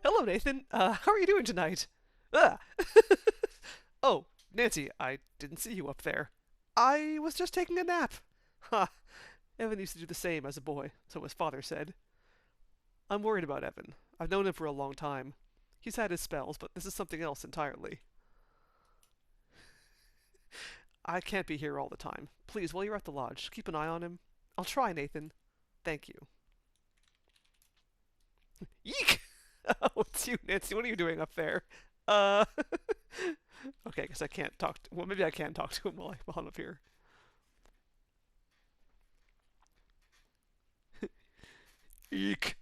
Hello, Nathan. How are you doing tonight? Ah. Oh, Nancy, I didn't see you up there. I was just taking a nap. Ha. Evan used to do the same as a boy, so his father said. I'm worried about Evan. I've known him for a long time. He's had his spells, but this is something else entirely. I can't be here all the time. Please, while you're at the lodge, keep an eye on him. I'll try, Nathan. Thank you. Yeek! Oh, it's you, Nancy. What are you doing up there? Okay, I guess I can't talk to... Well, maybe I can talk to him while I'm up here. Eek!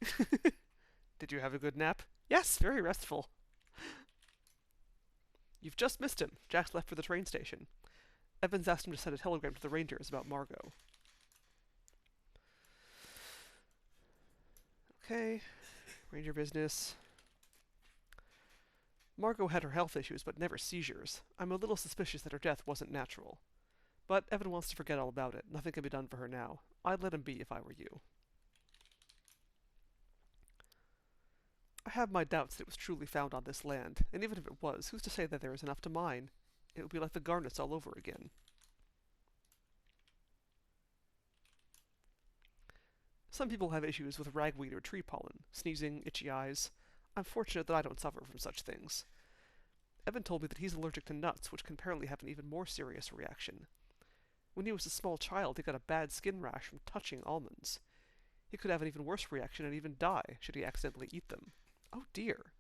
Did you have a good nap? Yes, very restful. You've just missed him. Jack's left for the train station. Evans asked him to send a telegram to the Rangers about Margot. Okay. Ranger business. Margot had her health issues, but never seizures. I'm a little suspicious that her death wasn't natural. But Evan wants to forget all about it. Nothing can be done for her now. I'd let him be if I were you. I have my doubts that it was truly found on this land, and even if it was, who's to say that there is enough to mine? It would be like the Garnets all over again. Some people have issues with ragweed or tree pollen, sneezing, itchy eyes. I'm fortunate that I don't suffer from such things. Evan told me that he's allergic to nuts, which can apparently have an even more serious reaction. When he was a small child, he got a bad skin rash from touching almonds. He could have an even worse reaction and even die should he accidentally eat them. Oh dear.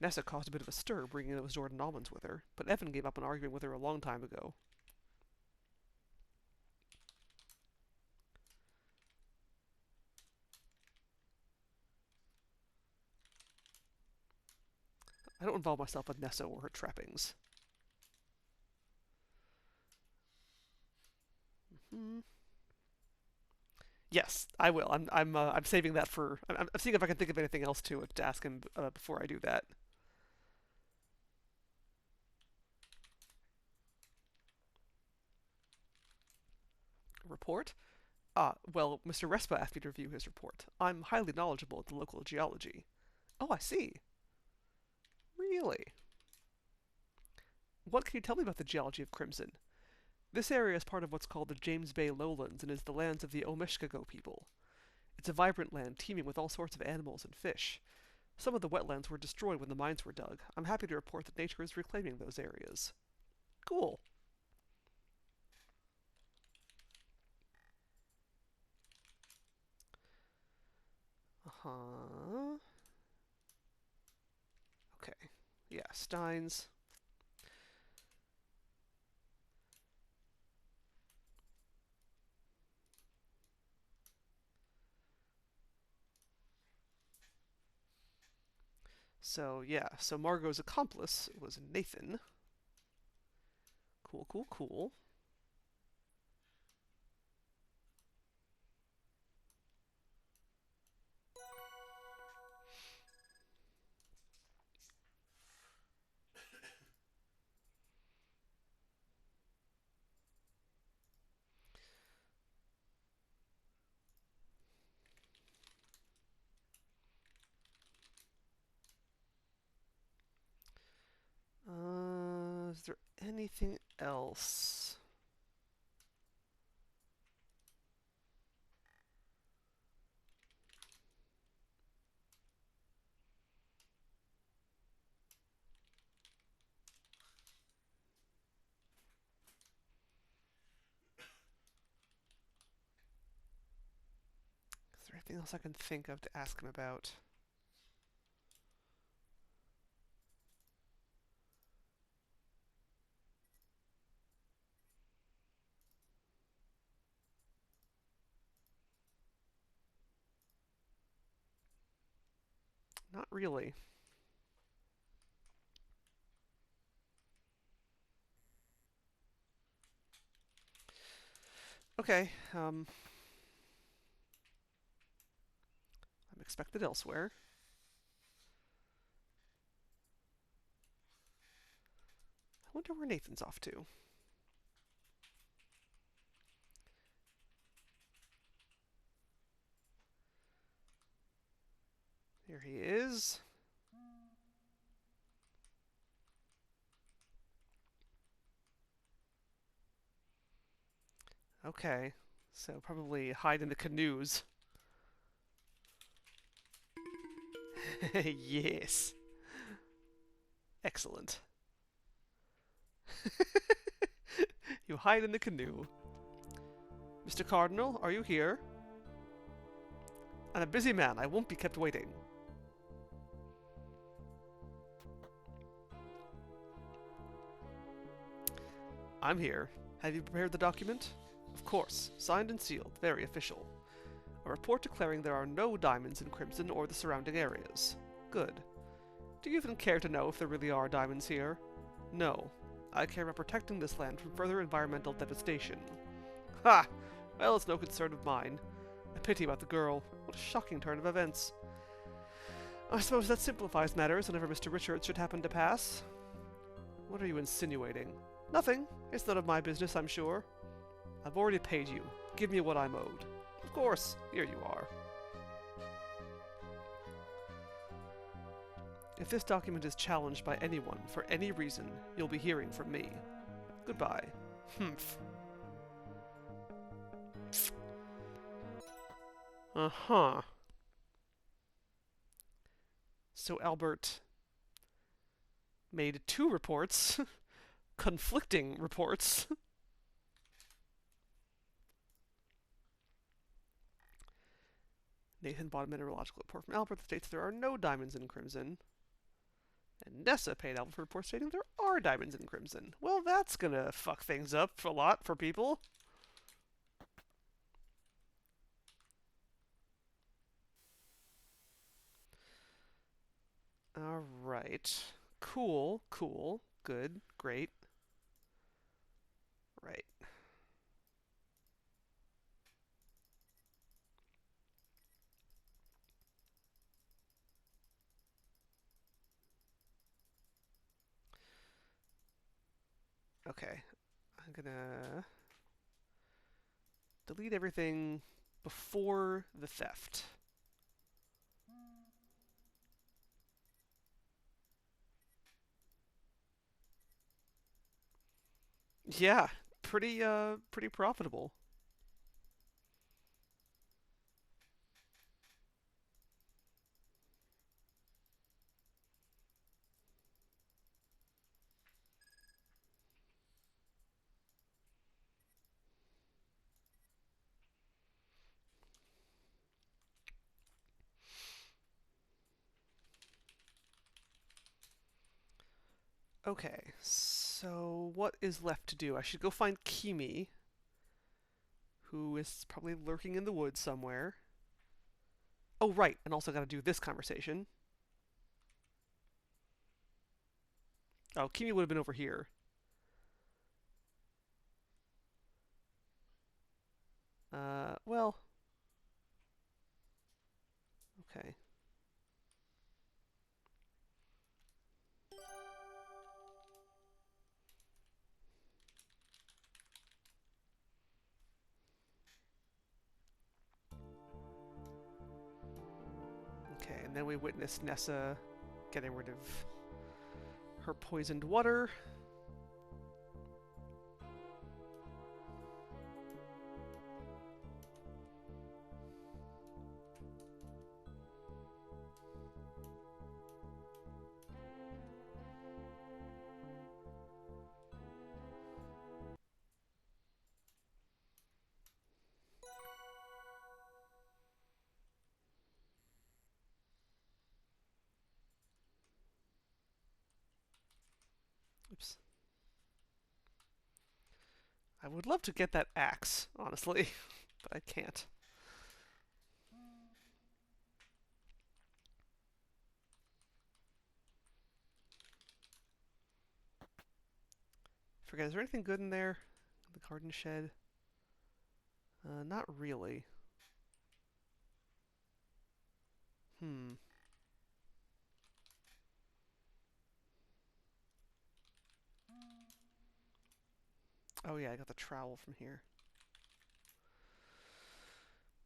Nessa caused a bit of a stir bringing those Jordan almonds with her, but Evan gave up on arguing with her a long time ago. I don't involve myself with Nessa or her trappings. Yes, I will. I'm saving that for. I'm seeing if I can think of anything else to ask him before I do that. Report? Well, Mr. Respa asked me to review his report. I'm highly knowledgeable of the local geology. Oh, I see. Really? What can you tell me about the geology of Crimson? This area is part of what's called the James Bay Lowlands and is the lands of the Omishkago people. It's a vibrant land teeming with all sorts of animals and fish. Some of the wetlands were destroyed when the mines were dug. I'm happy to report that nature is reclaiming those areas. Cool. Uh-huh. Okay. Yeah, Steins. So, yeah. So Margot's accomplice was Nathan. Cool, cool, cool. Is there anything else? Is there anything else I can think of to ask him about? Not really. Okay, I'm expected elsewhere. I wonder where Nathan's off to. Here he is. Okay, so probably hide in the canoes. Yes. Excellent. You hide in the canoe. Mr. Cardinal, are you here? I'm a busy man. I won't be kept waiting. I'm here. Have you prepared the document? Of course. Signed and sealed. Very official. A report declaring there are no diamonds in Crimson or the surrounding areas. Good. Do you even care to know if there really are diamonds here? No. I care about protecting this land from further environmental devastation. Ha! Well, it's no concern of mine. A pity about the girl. What a shocking turn of events. I suppose that simplifies matters whenever Mr. Richards should happen to pass. What are you insinuating? Nothing. It's none of my business, I'm sure. I've already paid you. Give me what I'm owed. Of course. Here you are. If this document is challenged by anyone for any reason, you'll be hearing from me. Goodbye. Humph. Uh-huh. So Albert made 2 reports, conflicting reports. Nathan bought a mineralogical report from Albert that states there are no diamonds in Crimson. And Nessa paid Albert for a report stating there are diamonds in Crimson. Well, that's gonna fuck things up a lot for people. Alright. Cool, cool, good, great. Right. Okay. I'm gonna delete everything before the theft. Yeah, pretty profitable. Okay, so what is left to do? I should go find Kimi, who is probably lurking in the woods somewhere. Oh, right, and also gotta do this conversation. Oh, Kimi would have been over here. Well, okay. Okay, and then we witness Nessa getting rid of her poisoned water. Oops. I would love to get that axe, honestly, but I can't. Forget, is there anything good in there? The garden shed? Not really. Hmm. Oh yeah, I got the trowel from here.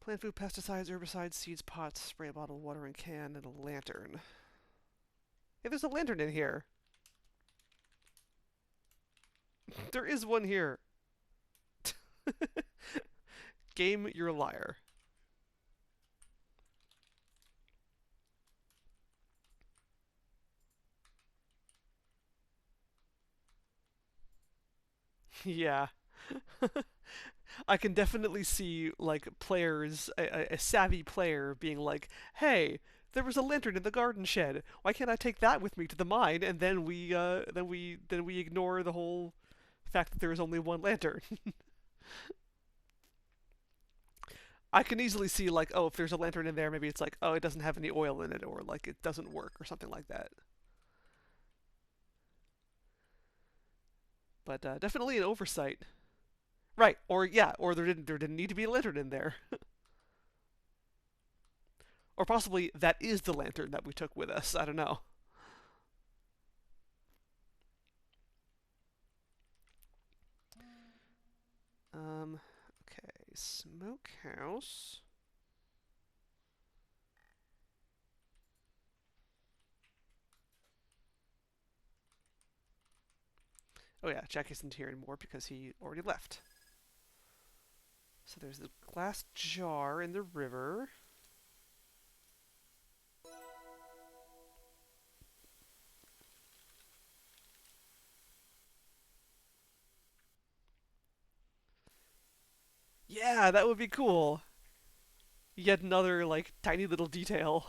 Plant food, pesticides, herbicides, seeds, pots, spray bottle, watering can, and a lantern. Hey, there's a lantern in here. There is one here. Game, you're a liar. Yeah. I can definitely see like players, a savvy player, being like, "Hey, there was a lantern in the garden shed. Why can't I take that with me to the mine?" And then we ignore the whole fact that there is only one lantern. I can easily see like, oh, if there's a lantern in there, maybe it's like, oh, it doesn't have any oil in it, or like it doesn't work, or something like that. But definitely an oversight. Right, or yeah, or there didn't need to be a lantern in there. Or possibly that is the lantern that we took with us. I don't know. Okay, smokehouse. Oh yeah, Jack isn't here anymore because he already left. So there's the glass jar in the river. Yeah, that would be cool. Yet another, like, tiny little detail.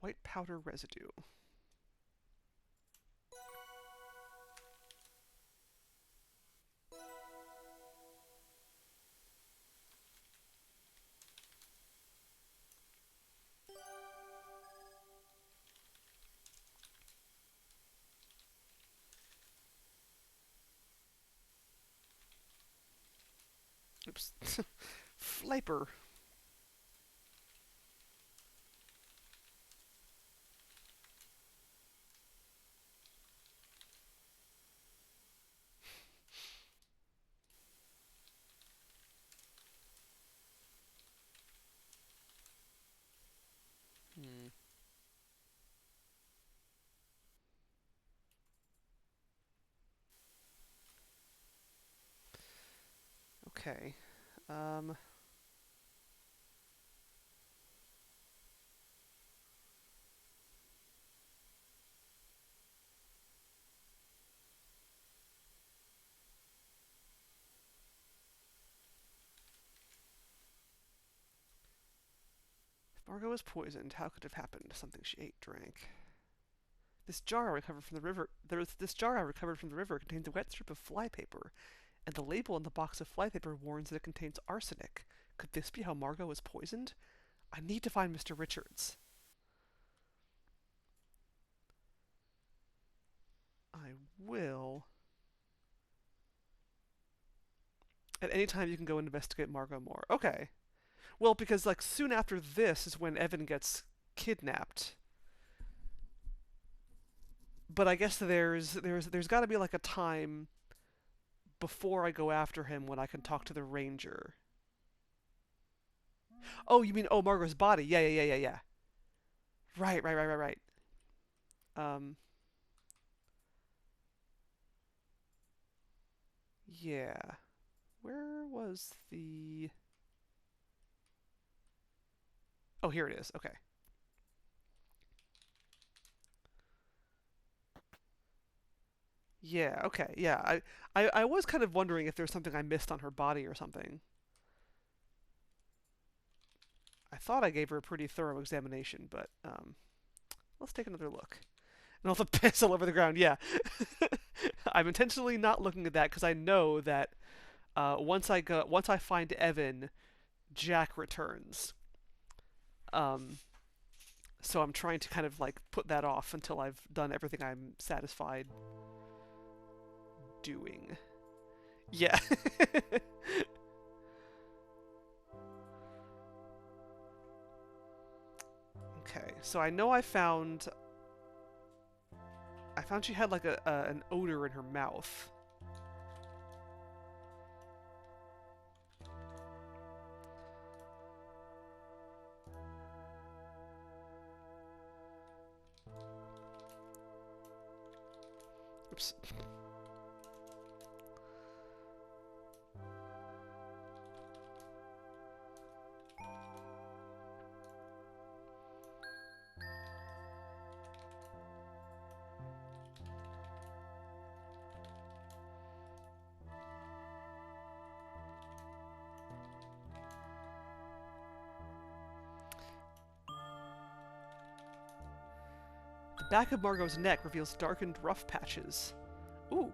White powder residue. Oops. Fliper. Hmm. Okay. Um, if Margot was poisoned, how could it have happened? Something she ate, drank. This jar I recovered from the river. This jar I recovered from the river contains a wet strip of flypaper, and the label on the box of flypaper warns that it contains arsenic. Could this be how Margot was poisoned? I need to find Mr. Richards. I will. At any time, you can go investigate Margot more. Okay. Well, because like soon after this is when Evan gets kidnapped. But I guess there's got to be like a time before I go after him when I can talk to the ranger. Oh, you mean Margot's body? Yeah, yeah, yeah, yeah, yeah. Right, right, right, right, right. Um, yeah. Where was the? Oh, here it is. Okay. Yeah. Okay. Yeah. I was kind of wondering if there's something I missed on her body or something. I thought I gave her a pretty thorough examination, but let's take another look. And all the piss all over the ground. Yeah. I'm intentionally not looking at that because I know that once I find Evan, Jack returns. Um, so I'm trying to kind of like put that off until I've done everything I'm satisfied doing. Yeah. Okay. So I know I found she had like an odor in her mouth. Oops. The back of Margot's neck reveals darkened rough patches. Ooh,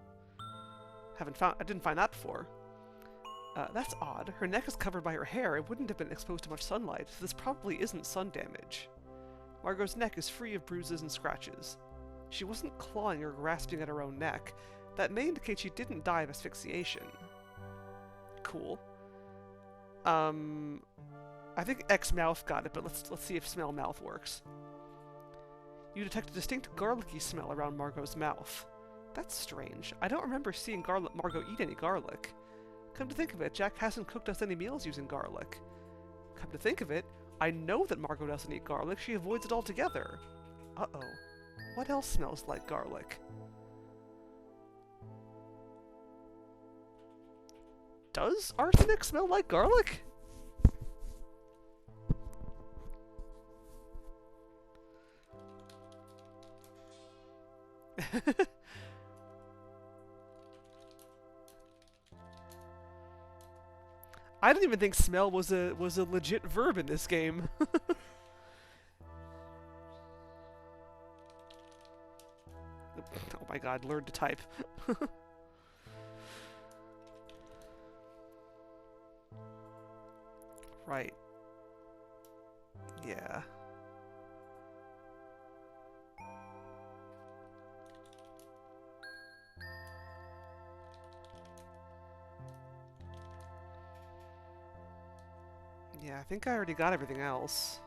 I didn't find that before. That's odd. Her neck is covered by her hair. It wouldn't have been exposed to much sunlight. So this probably isn't sun damage. Margot's neck is free of bruises and scratches. She wasn't clawing or grasping at her own neck. That may indicate she didn't die of asphyxiation. Cool. I think X mouth got it, but let's see if smell mouth works. You detect a distinct garlicky smell around Margot's mouth. That's strange. I don't remember seeing Margot eat any garlic. Come to think of it, Jack hasn't cooked us any meals using garlic. Come to think of it, I know that Margot doesn't eat garlic. She avoids it altogether. Uh-oh. What else smells like garlic? Does arsenic smell like garlic? I didn't even think smell was a legit verb in this game. Oh my god, learn to type. Right. Yeah. Yeah, I think I already got everything else.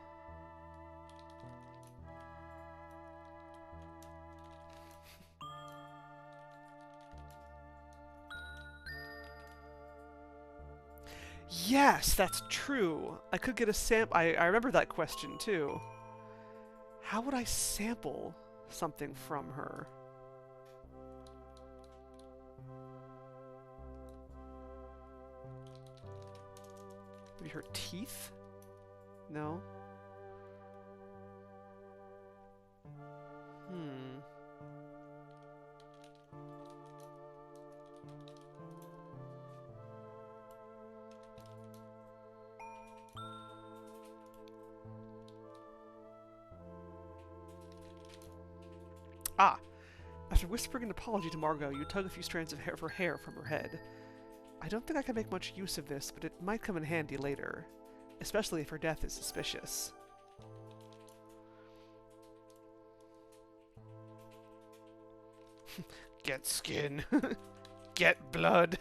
Yes, that's true. I could get a I remember that question too. How would I sample something from her? Maybe her teeth? No? Ah! After whispering an apology to Margot, you tug a few strands of her hair from her head. I don't think I can make much use of this, but it might come in handy later. Especially if her death is suspicious. Get skin. Get blood.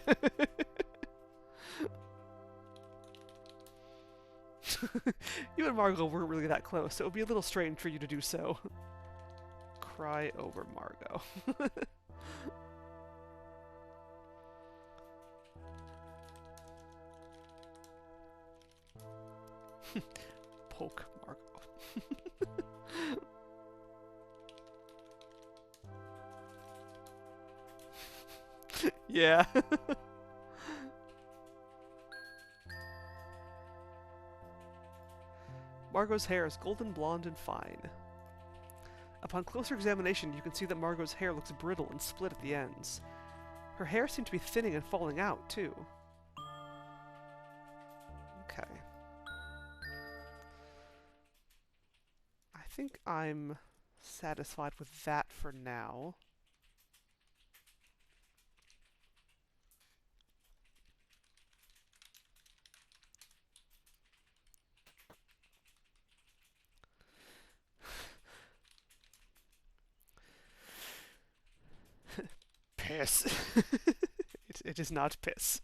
You and Margot weren't really that close, so it would be a little strange for you to do so. Cry over Margot. Poke Margot. Yeah. Margot's hair is golden blonde and fine. Upon closer examination, you can see that Margot's hair looks brittle and split at the ends. Her hair seems to be thinning and falling out, too. Okay. I think I'm satisfied with that for now. Piss. It is not piss.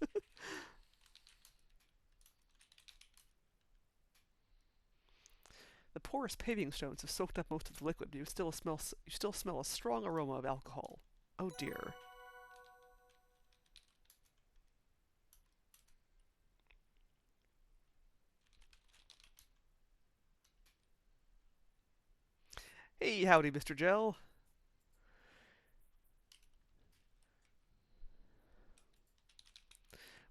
The porous paving stones have soaked up most of the liquid, but you still smell a strong aroma of alcohol. Oh dear. Hey, howdy, Mr. Gel.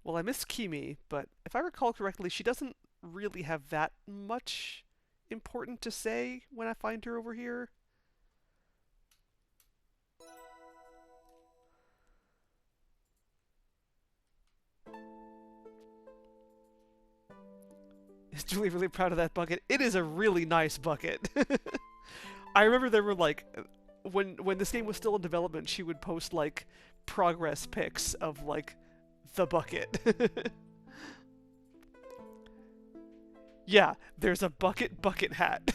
Well, I missed Kimi, but if I recall correctly, she doesn't really have that much important to say when I find her over here. Is Julie really proud of that bucket? It is a really nice bucket. I remember there were like, when this game was still in development, she would post like progress pics of like the bucket. Yeah, there's a bucket hat.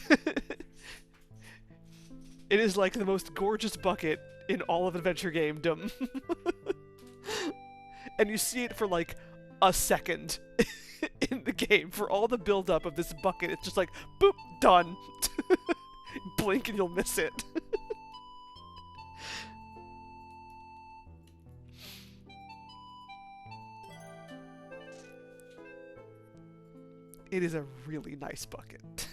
It is like the most gorgeous bucket in all of Adventure Gamedom. And you see it for like a second in the game. For all the build-up of this bucket, it's just like, boop, done. Blink and you'll miss it. It is a really nice bucket.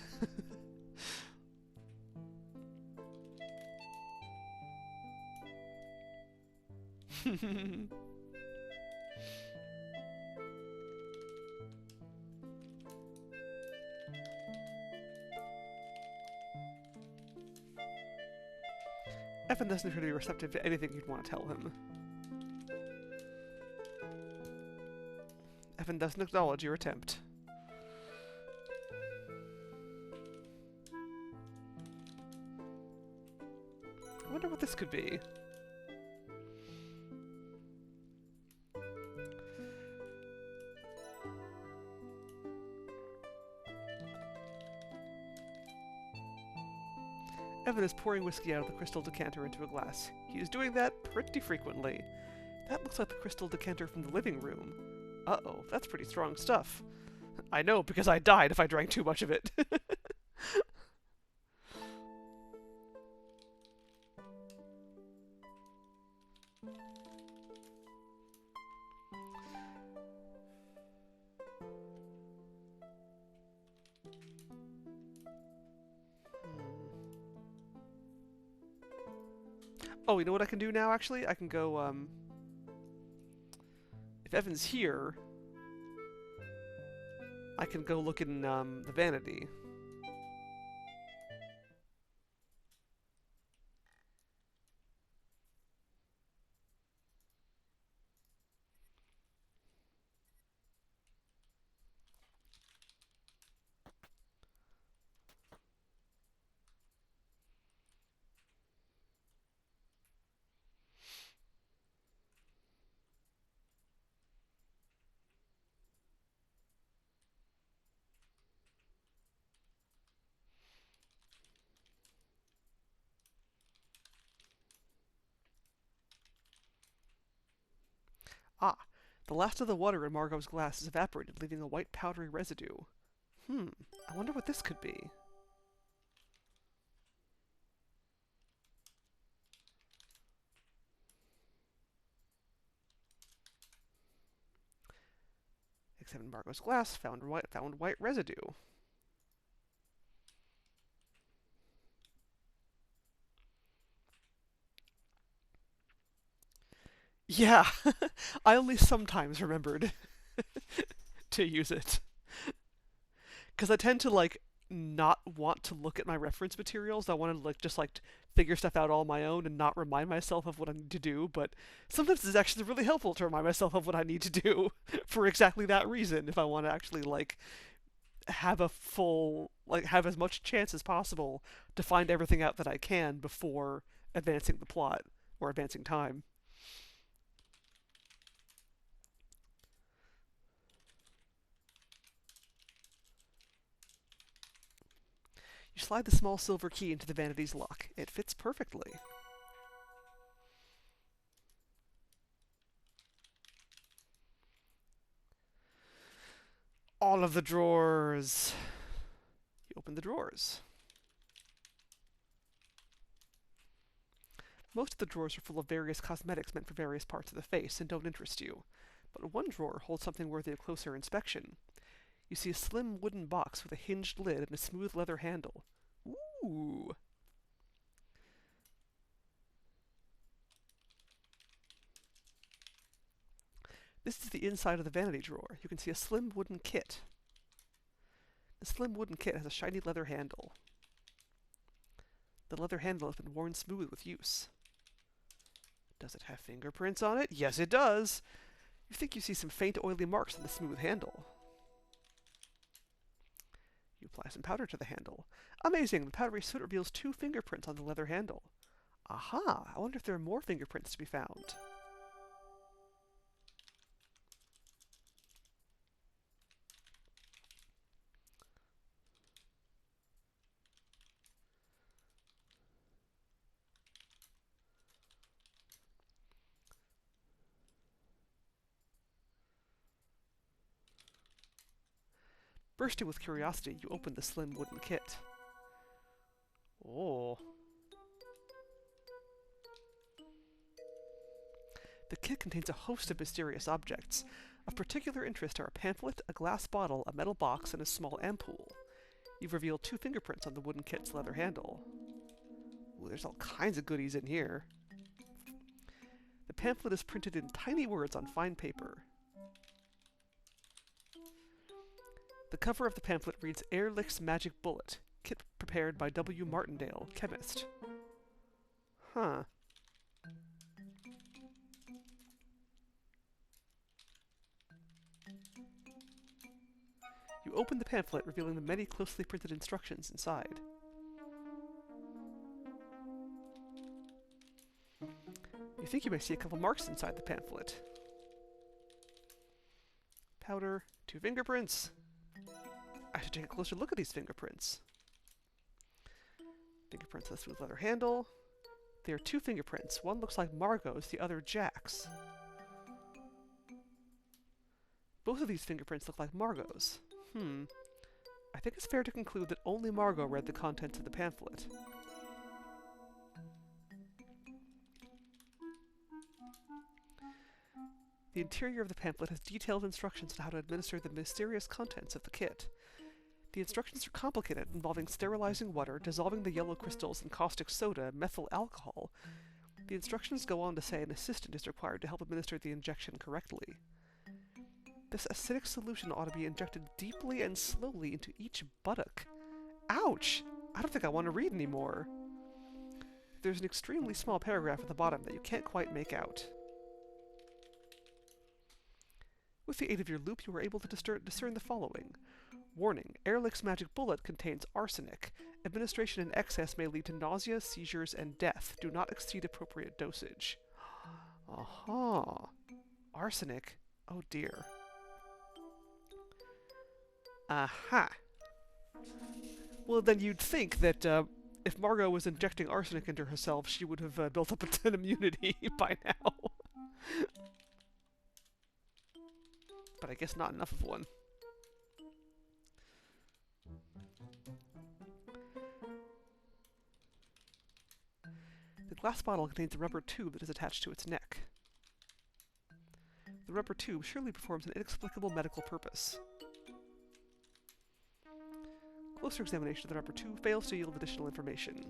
Evan doesn't appear to be receptive to anything you'd want to tell him. Evan doesn't acknowledge your attempt. I wonder what this could be. Evan is pouring whiskey out of the crystal decanter into a glass. He is doing that pretty frequently. That looks like the crystal decanter from the living room. Uh-oh, that's pretty strong stuff. I know, because I died if I drank too much of it. Oh, you know what I can do now, actually? I can go, if Evan's here, I can go look in, the vanity. Ah, the last of the water in Margot's glass is evaporated, leaving a white powdery residue. I wonder what this could be. Except Margot's glass found white residue. Yeah, I only sometimes remembered to use it. Because I tend to, like, not want to look at my reference materials. I want to, like, just, like, figure stuff out all on my own and not remind myself of what I need to do. But sometimes it's actually really helpful to remind myself of what I need to do for exactly that reason. If I want to actually, like, have a full, like, have as much chance as possible to find everything out that I can before advancing the plot or advancing time. You slide the small silver key into the vanity's lock. It fits perfectly. All of the drawers. You open the drawers. Most of the drawers are full of various cosmetics meant for various parts of the face and don't interest you. But one drawer holds something worthy of closer inspection. You see a slim wooden box with a hinged lid and a smooth leather handle. Ooh! This is the inside of the vanity drawer. You can see a slim wooden kit. The slim wooden kit has a shiny leather handle. The leather handle has been worn smooth with use. Does it have fingerprints on it? Yes, it does! You think you see some faint oily marks on the smooth handle. You apply some powder to the handle. Amazing! The powdery soot reveals 2 fingerprints on the leather handle. Aha! I wonder if there are more fingerprints to be found. Bursting with curiosity, you open the slim wooden kit. Oh. The kit contains a host of mysterious objects. Of particular interest are a pamphlet, a glass bottle, a metal box, and a small ampoule. You've revealed 2 fingerprints on the wooden kit's leather handle. Ooh, there's all kinds of goodies in here. The pamphlet is printed in tiny words on fine paper. The cover of the pamphlet reads Ehrlich's Magic Bullet, kit prepared by W. Martindale, chemist. Huh. You open the pamphlet, revealing the many closely printed instructions inside. You think you may see a couple marks inside the pamphlet. Powder, 2 fingerprints. I should take a closer look at these fingerprints. Fingerprints with a smooth leather handle. There are 2 fingerprints. One looks like Margot's, the other Jack's. Both of these fingerprints look like Margot's. I think it's fair to conclude that only Margot read the contents of the pamphlet. The interior of the pamphlet has detailed instructions on how to administer the mysterious contents of the kit. The instructions are complicated, involving sterilizing water, dissolving the yellow crystals in caustic soda, methyl alcohol. The instructions go on to say an assistant is required to help administer the injection correctly. This acidic solution ought to be injected deeply and slowly into each buttock. Ouch! I don't think I want to read anymore. There's an extremely small paragraph at the bottom that you can't quite make out. With the aid of your loop, you were able to discern the following. Warning, Ehrlich's Magic Bullet contains arsenic. Administration in excess may lead to nausea, seizures, and death. Do not exceed appropriate dosage. Aha. Arsenic? Oh dear. Aha. Well, then you'd think that if Margot was injecting arsenic into herself, she would have built up an immunity by now. But I guess not enough of one. The glass bottle contains a rubber tube that is attached to its neck. The rubber tube surely performs an inexplicable medical purpose. Closer examination of the rubber tube fails to yield additional information.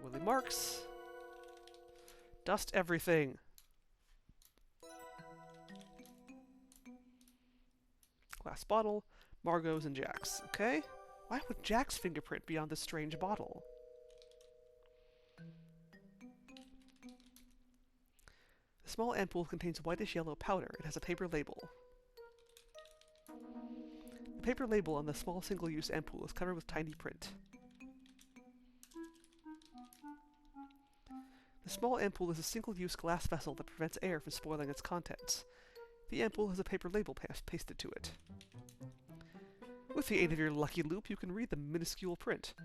Willy marks. Dust everything. Glass bottle, Margot's and Jack's. Okay? Why would Jack's fingerprint be on this strange bottle? The small ampoule contains whitish-yellow powder. It has a paper label. The paper label on the small single-use ampoule is covered with tiny print. The small ampoule is a single-use glass vessel that prevents air from spoiling its contents. The ampoule has a paper label pasted to it. With the aid of your lucky loop, you can read the minuscule print.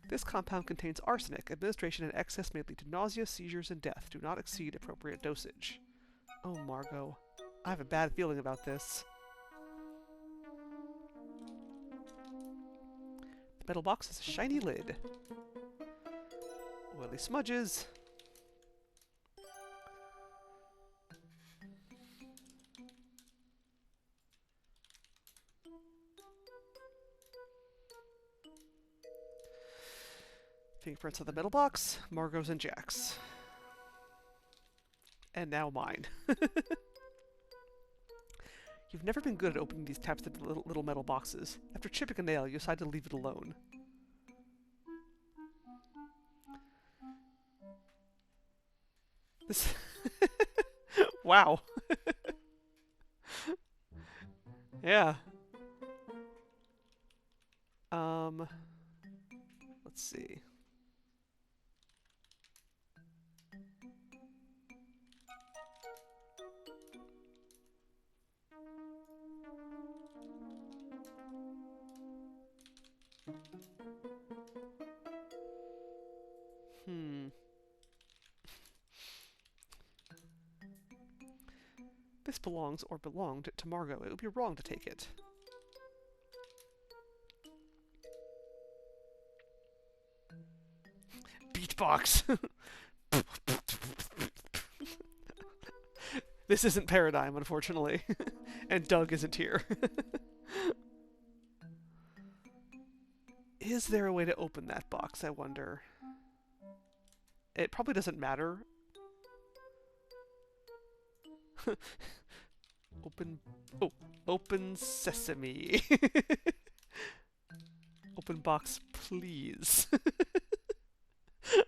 This compound contains arsenic. Administration in excess may lead to nausea, seizures, and death. Do not exceed appropriate dosage. Oh, Margot. I have a bad feeling about this. The metal box has a shiny lid. Oily smudges. Fingerprints on the metal box, Margot's and Jack's. And now mine. You've never been good at opening these types of little metal boxes. After chipping a nail, you decide to leave it alone. This... Wow. Yeah. Let's see. This belongs or belonged to Margot. It would be wrong to take it. box. This isn't Paradigm, unfortunately. And Doug isn't here. Is there a way to open that box, I wonder? It probably doesn't matter. Open... Oh, open sesame. Open box, please.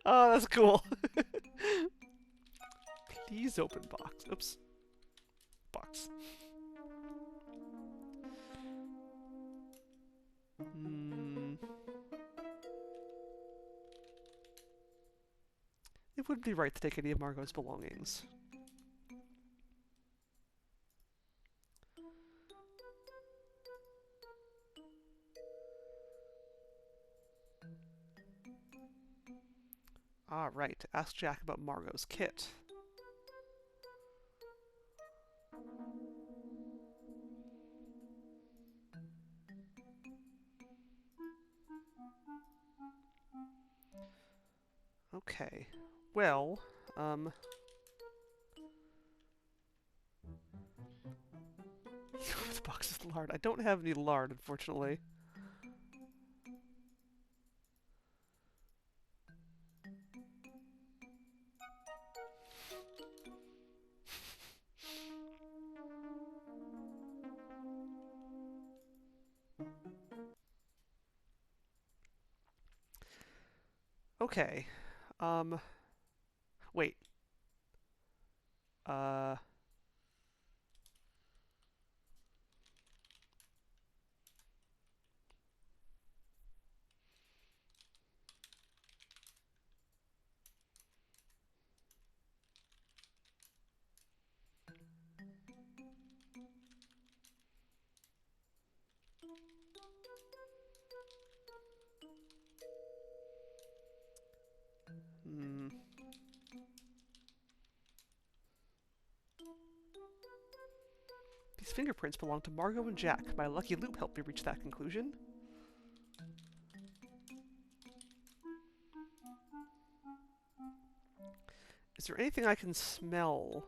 Oh, that's cool. Please open box. Oops. Box. It wouldn't be right to take any of Margot's belongings. Alright, ask Jack about Margot's kit. Okay, well, the box is lard. I don't have any lard, unfortunately. Okay, wait. These fingerprints belong to Margot and Jack. My lucky loop helped me reach that conclusion. Is there anything I can smell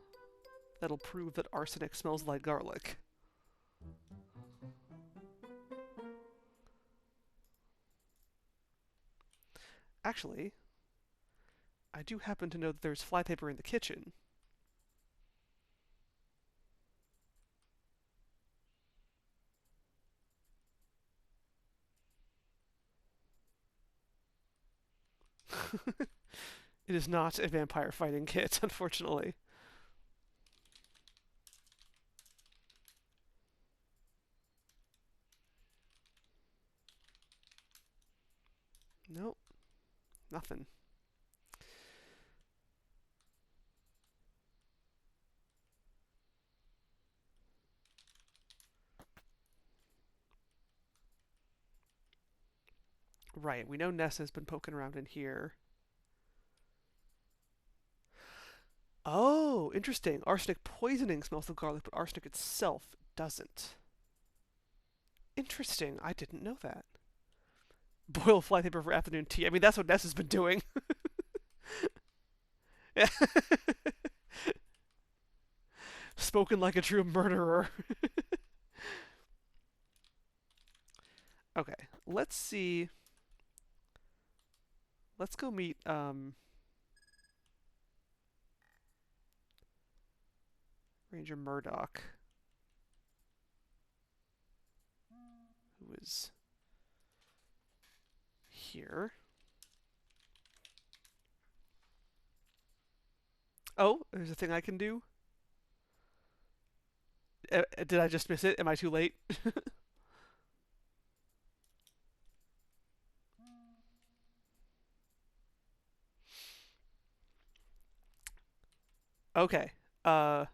that'll prove that arsenic smells like garlic? Actually, I do happen to know that there's flypaper in the kitchen. It is not a vampire fighting kit, unfortunately. Nope. Nothing. Right, we know Nessa's been poking around in here. Oh, interesting. Arsenic poisoning smells of garlic, but arsenic itself doesn't. Interesting. I didn't know that. Boil flypaper for afternoon tea. I mean, that's what Nessa's been doing. Spoken like a true murderer. Okay, let's see. Let's go meet, Ranger Murdoch. Who is here. Oh, there's a thing I can do. Did I just miss it? Am I too late? Okay. Oh,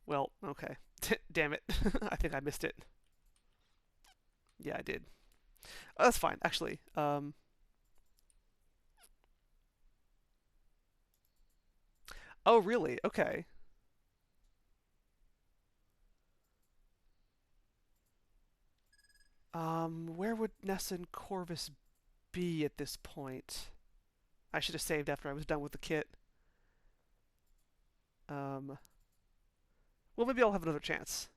well, okay. Damn it. I think I missed it. Yeah, I did. Oh, that's fine, actually. Oh, really? Okay. Where would Nessa and Corvus be at this point? I should have saved after I was done with the kit. Well, maybe I'll have another chance.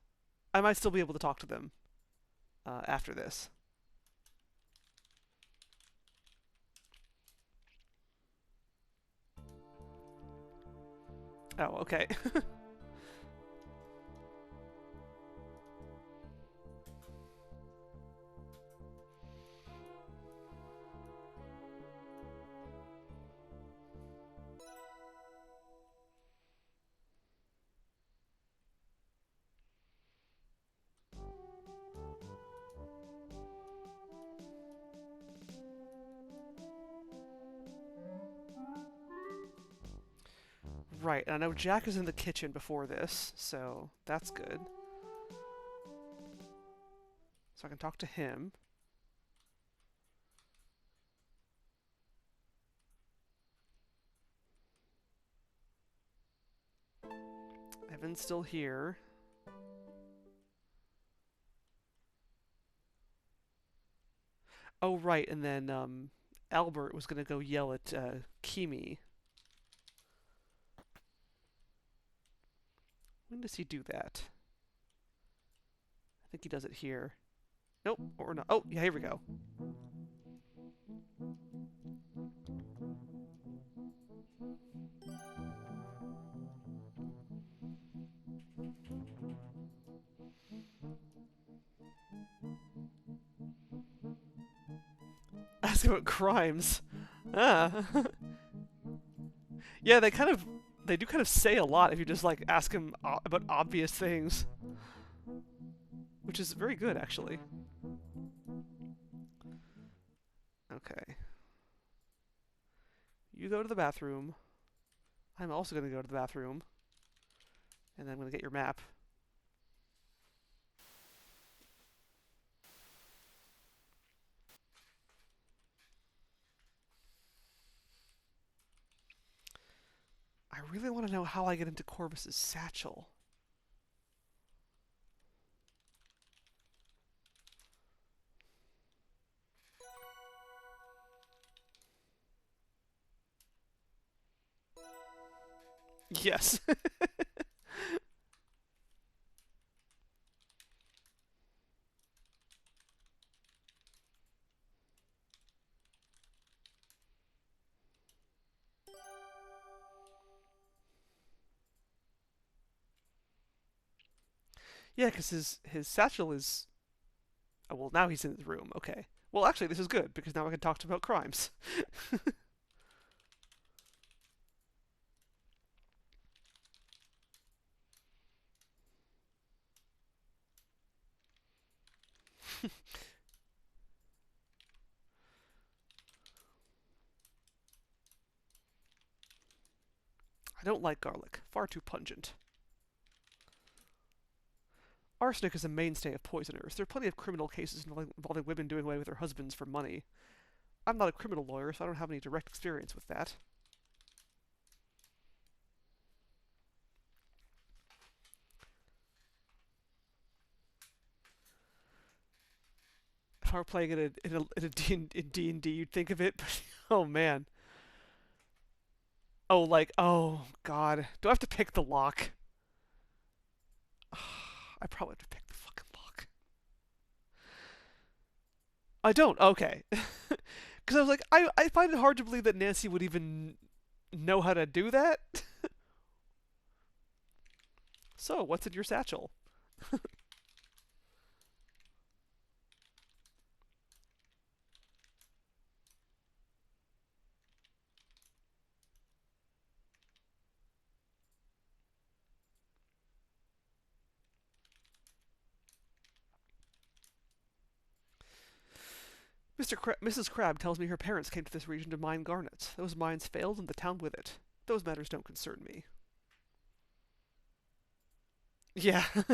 I might still be able to talk to them after this. Oh, okay. Right, and I know Jack is in the kitchen before this, so that's good. So I can talk to him. Evan's still here. Oh, right, and then Albert was going to go yell at Kimi. When does he do that? I think he does it here. Nope, or not. Oh, yeah, here we go. Ask about crimes. Ah. Yeah, they do kind of say a lot if you just like ask him about obvious things. Which is very good, actually. Okay. You go to the bathroom. I'm also going to go to the bathroom. And then I'm going to get your map. I really want to know how I get into Corvus's satchel. Yes. Yeah, because his satchel is... Oh, well, now he's in his room. Okay. Well, actually, this is good, because now I can talk to him about crimes. I don't like garlic. Far too pungent. Arsenic is a mainstay of poisoners. There are plenty of criminal cases involving women doing away with their husbands for money. I'm not a criminal lawyer, so I don't have any direct experience with that. If I were playing it in D&D, you'd think of it, but oh man. Oh, like, oh god. Do I have to pick the lock? I probably have to pick the fucking lock. I don't. Okay. Because I was like, I find it hard to believe that Nancy would even know how to do that. So, what's in your satchel? Mrs. Crabbe tells me her parents came to this region to mine garnets. Those mines failed and the town with it. Those matters don't concern me. Yeah. There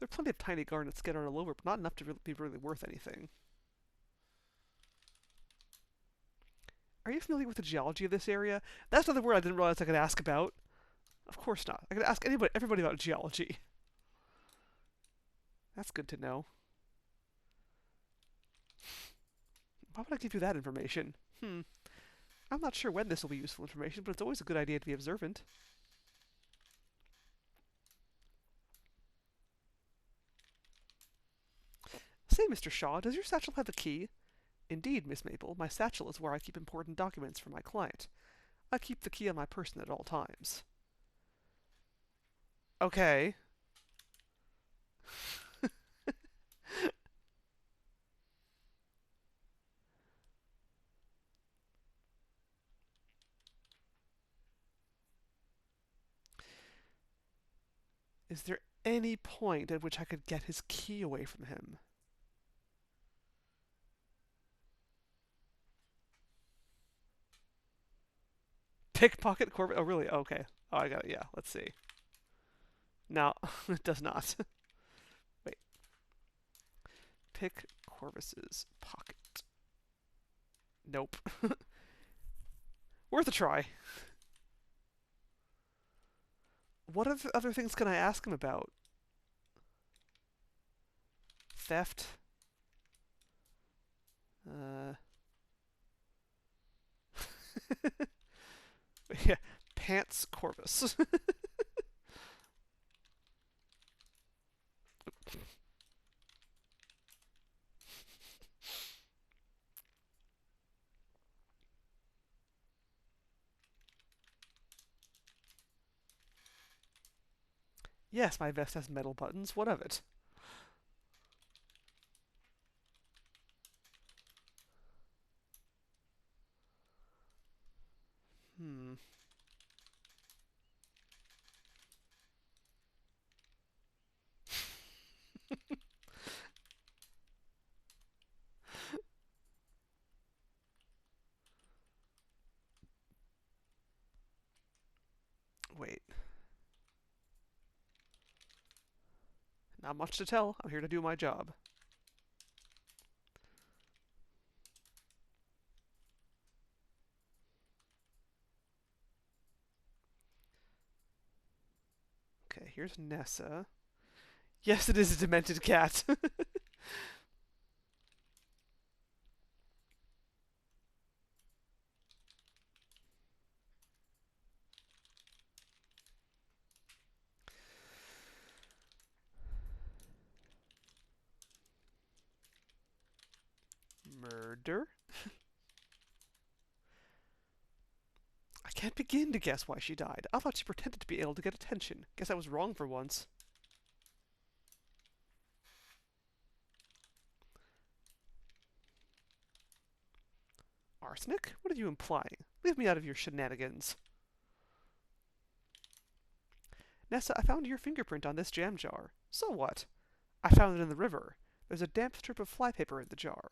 are plenty of tiny garnets scattered all over, but not enough to be really worth anything. Are you familiar with the geology of this area? That's another word I didn't realize I could ask about. Of course not. I could ask everybody about geology. That's good to know. Why would I give you that information? I'm not sure when this will be useful information, but it's always a good idea to be observant. Say, Mr. Shaw, does your satchel have a key? Indeed, Miss Maple, my satchel is where I keep important documents for my client. I keep the key on my person at all times. Okay. Is there any point at which I could get his key away from him? Pickpocket Corvus? Oh, really? Okay. Oh, I got it. Yeah, let's see. No, it does not. Wait. Pick Corvus's pocket. Nope. Worth a try. What other things can I ask him about? Theft? Yeah, Pants Corvus. Yes, my vest has metal buttons. What of it? Hmm. Wait. Not much to tell. I'm here to do my job. Okay, here's Nessa. Yes, it is a demented cat. Murder? I can't begin to guess why she died. I thought she pretended to be ill to get attention. Guess I was wrong for once. Arsenic? What are you implying? Leave me out of your shenanigans. Nessa, I found your fingerprint on this jam jar. So what? I found it in the river. There's a damp strip of flypaper in the jar.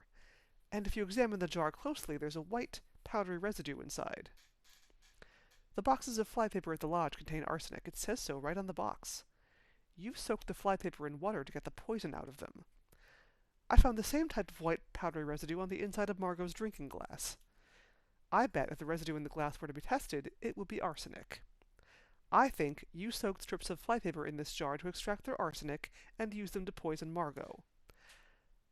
And if you examine the jar closely, there's a white, powdery residue inside. The boxes of flypaper at the lodge contain arsenic. It says so right on the box. You soaked the flypaper in water to get the poison out of them. I found the same type of white, powdery residue on the inside of Margot's drinking glass. I bet if the residue in the glass were to be tested, it would be arsenic. I think you soaked strips of flypaper in this jar to extract their arsenic and use them to poison Margot.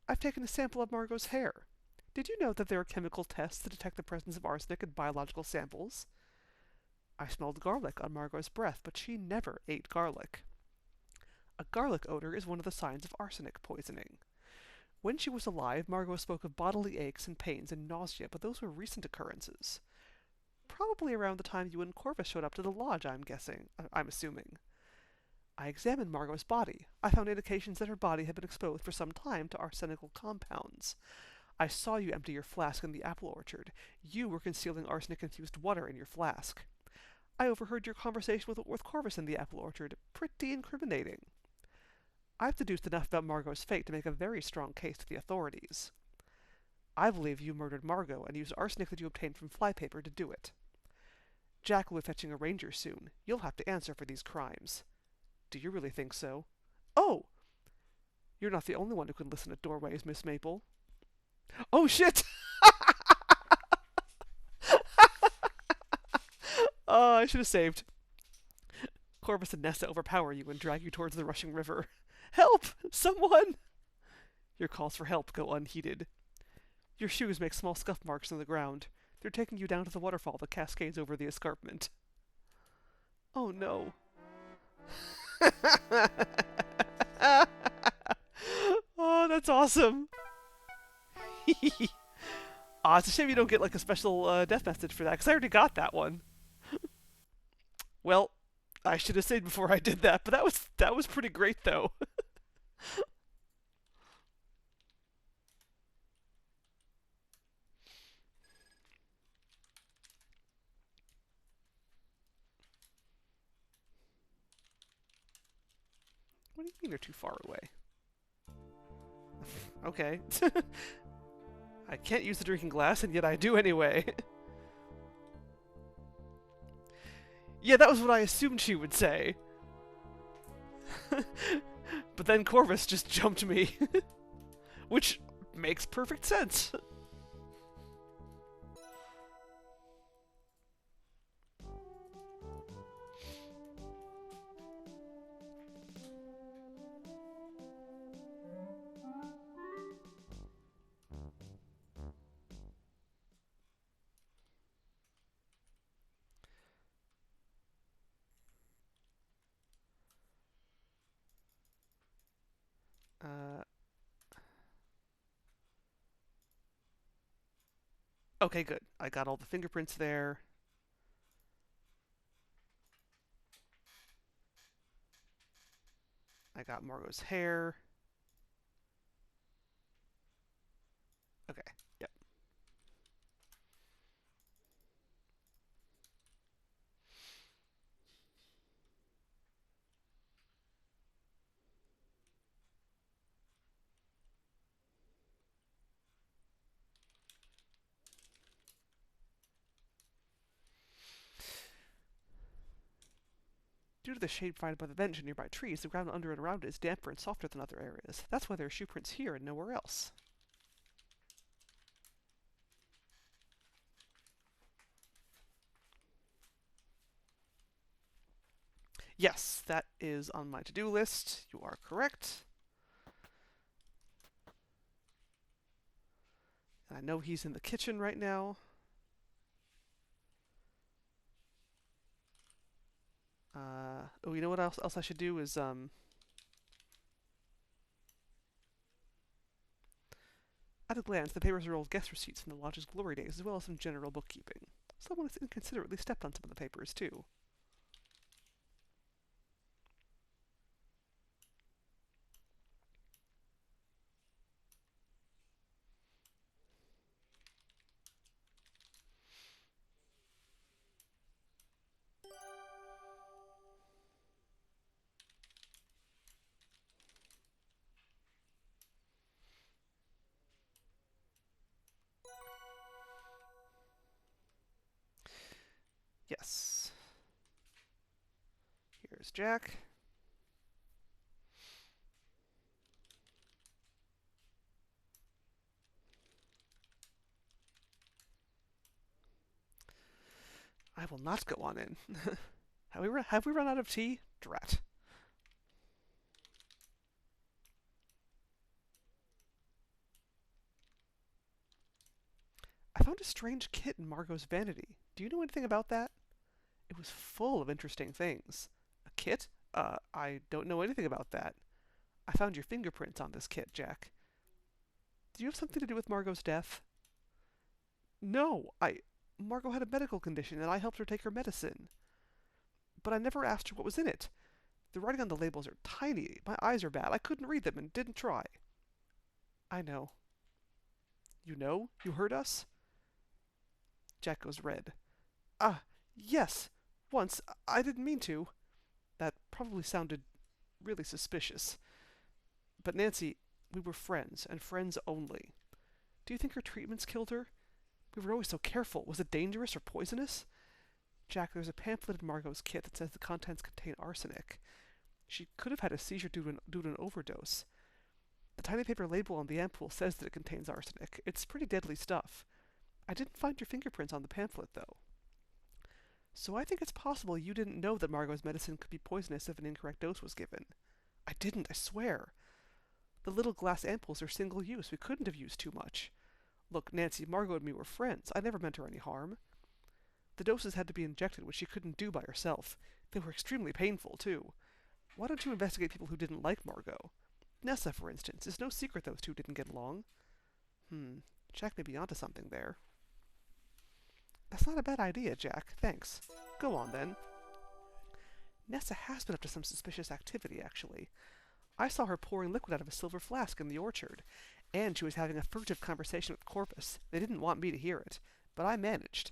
I've taken a sample of Margot's hair. Did you know that there are chemical tests to detect the presence of arsenic in biological samples? I smelled garlic on Margot's breath, but she never ate garlic. A garlic odor is one of the signs of arsenic poisoning. When she was alive, Margot spoke of bodily aches and pains and nausea, but those were recent occurrences. Probably around the time you and Corvus showed up to the lodge, I'm assuming. I examined Margot's body. I found indications that her body had been exposed for some time to arsenical compounds. I saw you empty your flask in the apple orchard. You were concealing arsenic-infused water in your flask. I overheard your conversation with Corvus in the apple orchard. Pretty incriminating. I've deduced enough about Margot's fate to make a very strong case to the authorities. I believe you murdered Margot and used arsenic that you obtained from flypaper to do it. Jack will be fetching a ranger soon. You'll have to answer for these crimes. Do you really think so? Oh! You're not the only one who can listen at doorways, Miss Maple. Oh, shit! Oh, I should have saved. Corvus and Nessa overpower you and drag you towards the rushing river. Help! Someone! Your calls for help go unheeded. Your shoes make small scuff marks on the ground. They're taking you down to the waterfall that cascades over the escarpment. Oh no. Oh, that's awesome. Aw, it's a shame you don't get like a special death message for that, because I already got that one. Well, I should have said before I did that, but that was pretty great though. What do you mean they're too far away? Okay. I can't use the drinking glass, and yet I do anyway. Yeah, that was what I assumed she would say. But then Corvus just jumped me. Which makes perfect sense. Uh, okay, good. I got all the fingerprints there. I got Margot's hair. Okay, yep. Due to the shade provided by the bench and nearby trees, the ground under and around it is damper and softer than other areas. That's why there are shoe prints here and nowhere else. Yes, that is on my to-do list. You are correct. I know he's in the kitchen right now. Oh, you know what else I should do is, at a glance, the papers are old guest receipts from the lodge's glory days, as well as some general bookkeeping. Someone has inconsiderately stepped on some of the papers, too. Yes. Here's Jack. I will not go on in. Have we run out of tea? Drat. I found a strange kit in Margot's vanity. Do you know anything about that? It was full of interesting things. A kit? I don't know anything about that. I found your fingerprints on this kit, Jack. Do you have something to do with Margot's death? No, Margot had a medical condition and I helped her take her medicine. But I never asked her what was in it. The writing on the labels are tiny. My eyes are bad. I couldn't read them and didn't try. I know. You know? You heard us? Jack goes red. Ah, yes. Once. I didn't mean to. That probably sounded really suspicious. But Nancy, we were friends, and friends only. Do you think her treatments killed her? We were always so careful. Was it dangerous or poisonous? Jack, there's a pamphlet in Margot's kit that says the contents contain arsenic. She could have had a seizure due to an overdose. The tiny paper label on the ampoule says that it contains arsenic. It's pretty deadly stuff. I didn't find your fingerprints on the pamphlet, though. So I think it's possible you didn't know that Margot's medicine could be poisonous if an incorrect dose was given. I didn't, I swear. The little glass ampoules are single use. We couldn't have used too much. Look, Nancy, Margot and me were friends. I never meant her any harm. The doses had to be injected, which she couldn't do by herself. They were extremely painful, too. Why don't you investigate people who didn't like Margot? Nessa, for instance. It's no secret those two didn't get along. Jack may be onto something there. That's not a bad idea, Jack. Thanks. Go on, then. Nessa has been up to some suspicious activity, actually. I saw her pouring liquid out of a silver flask in the orchard, and she was having a furtive conversation with Corpus. They didn't want me to hear it, but I managed.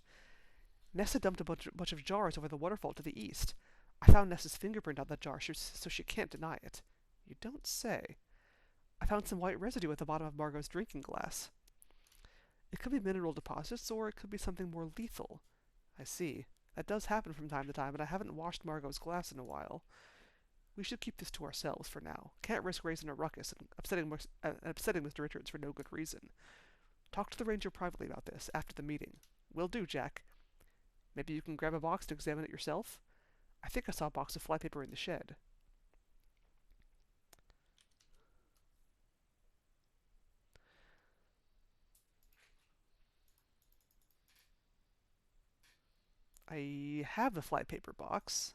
Nessa dumped a bunch of jars over the waterfall to the east. I found Nessa's fingerprint on the jar, so she can't deny it. You don't say. I found some white residue at the bottom of Margot's drinking glass. It could be mineral deposits, or it could be something more lethal. I see. That does happen from time to time, and I haven't washed Margot's glass in a while. We should keep this to ourselves for now. Can't risk raising a ruckus and upsetting Mr. Richards for no good reason. Talk to the ranger privately about this after the meeting. Will do, Jack. Maybe you can grab a box to examine it yourself? I think I saw a box of flypaper in the shed. I have the flypaper box.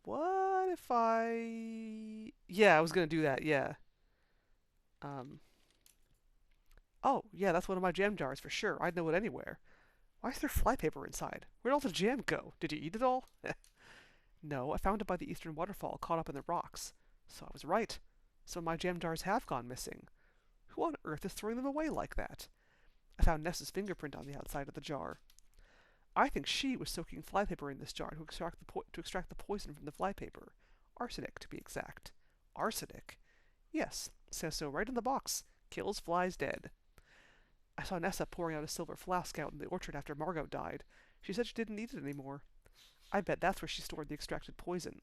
What if I... Yeah, I was going to do that, yeah. Oh, yeah, that's one of my jam jars for sure. I'd know it anywhere. Why is there flypaper inside? Where'd all the jam go? Did you eat it all? No, I found it by the eastern waterfall, caught up in the rocks. So I was right. Some of my jam jars have gone missing. Who on earth is throwing them away like that? I found Nessa's fingerprint on the outside of the jar. I think she was soaking flypaper in this jar to extract the poison from the flypaper. Arsenic, to be exact. Arsenic? Yes, says so right in the box. Kills flies dead. I saw Nessa pouring out a silver flask out in the orchard after Margot died. She said she didn't need it anymore. I bet that's where she stored the extracted poison.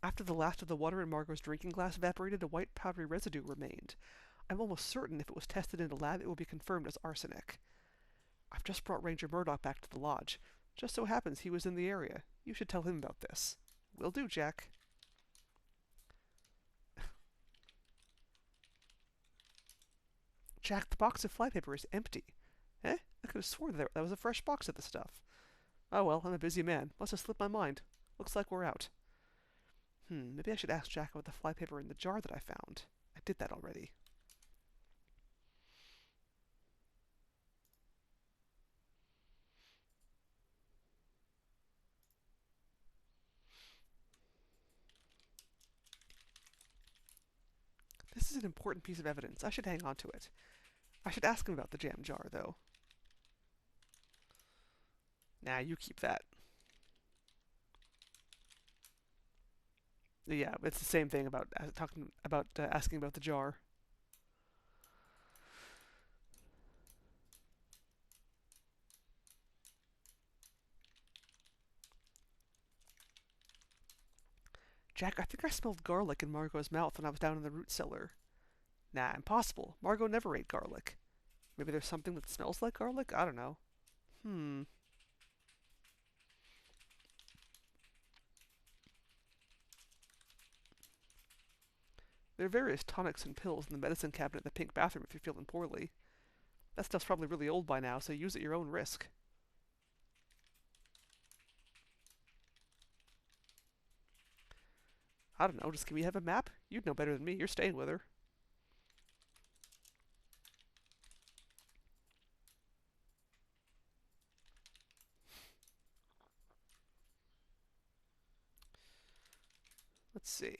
After the last of the water in Margot's drinking glass evaporated, a white powdery residue remained. I'm almost certain if it was tested in a lab, it would be confirmed as arsenic. I've just brought Ranger Murdoch back to the lodge. Just so happens he was in the area. You should tell him about this. Will do, Jack. Jack, the box of flypaper is empty. Eh? I could have sworn that was a fresh box of the stuff. Oh well, I'm a busy man. Must have slipped my mind. Looks like we're out. Maybe I should ask Jack about the flypaper in the jar that I found. I did that already. This is an important piece of evidence. I should hang on to it. I should ask him about the jam jar, though. Nah, you keep that. Yeah, it's the same thing about asking about the jar. Jack, I think I smelled garlic in Margot's mouth when I was down in the root cellar. Nah, impossible. Margot never ate garlic. Maybe there's something that smells like garlic? I don't know. There are various tonics and pills in the medicine cabinet in the pink bathroom if you're feeling poorly. That stuff's probably really old by now, so use at your own risk. I don't know, does Kimmy have a map? You'd know better than me. You're staying with her. Let's see.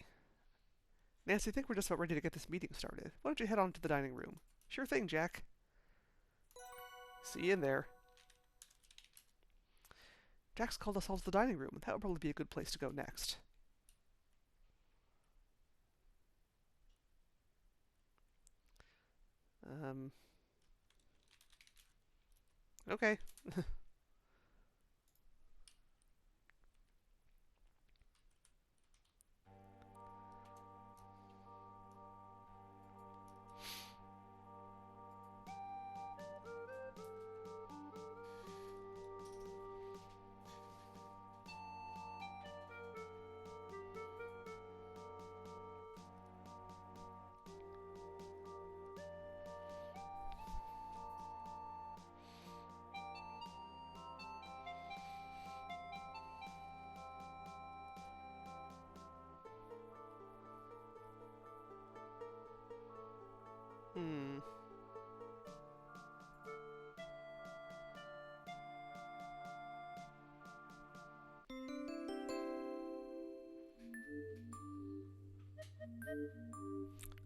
Nancy, I think we're just about ready to get this meeting started. Why don't you head on to the dining room? Sure thing, Jack. See you in there. Jack's called us all to the dining room. That would probably be a good place to go next. Okay. Hmm.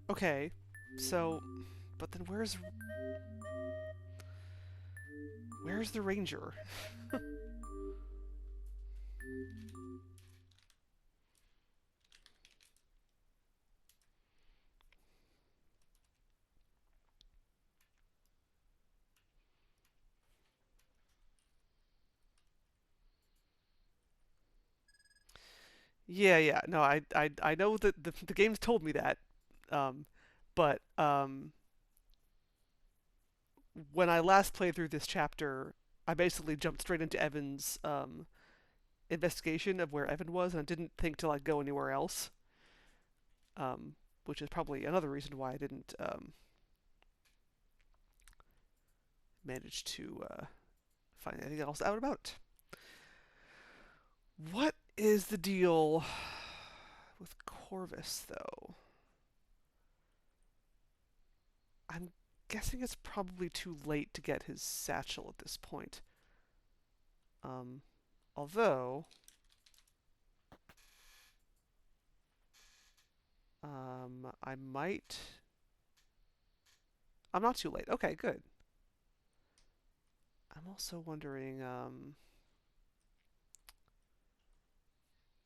Okay. So, but then where's the ranger? Yeah, yeah. No, I know that the game's told me that. Um, but when I last played through this chapter, I basically jumped straight into Evan's investigation of where Evan was, and I didn't think to like go anywhere else. Um, which is probably another reason why I didn't manage to find anything else out about it. What is the deal with Corvus, though? I'm guessing it's probably too late to get his satchel at this point. Um, although, I might. I'm not too late. Okay, good. I'm also wondering.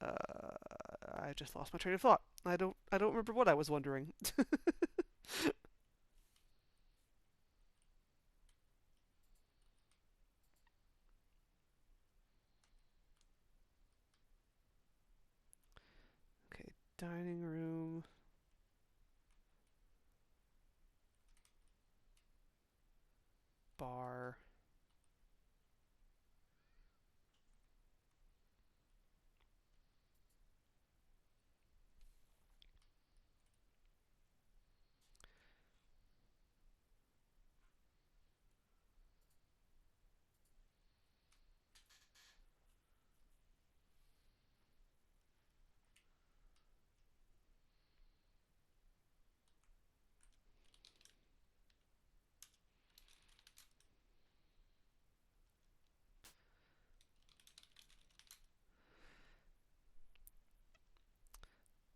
I just lost my train of thought. I don't remember what I was wondering. Okay, dining room, bar.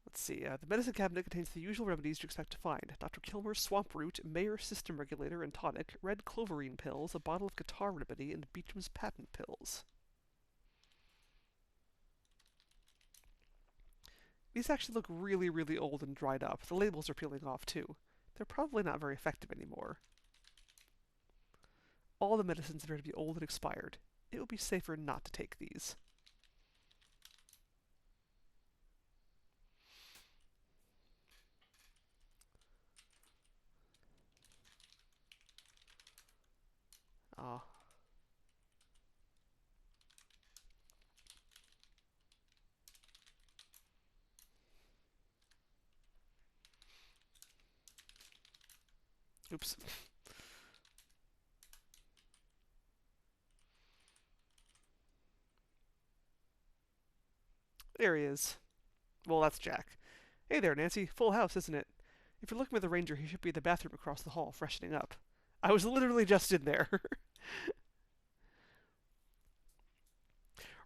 Let's see. The medicine cabinet contains the usual remedies you expect to find: Dr. Kilmer's swamp root, Mayer's system regulator and tonic, red cloverine pills, a bottle of guitar remedy, and Beecham's patent pills. These actually look really, really old and dried up. The labels are peeling off too. They're probably not very effective anymore. All the medicines appear to be old and expired. It would be safer not to take these. Ah, oops. There he is. Well, that's Jack. Hey there, Nancy. Full house, isn't it? If you're looking for the ranger, he should be in the bathroom across the hall, freshening up. I was literally just in there.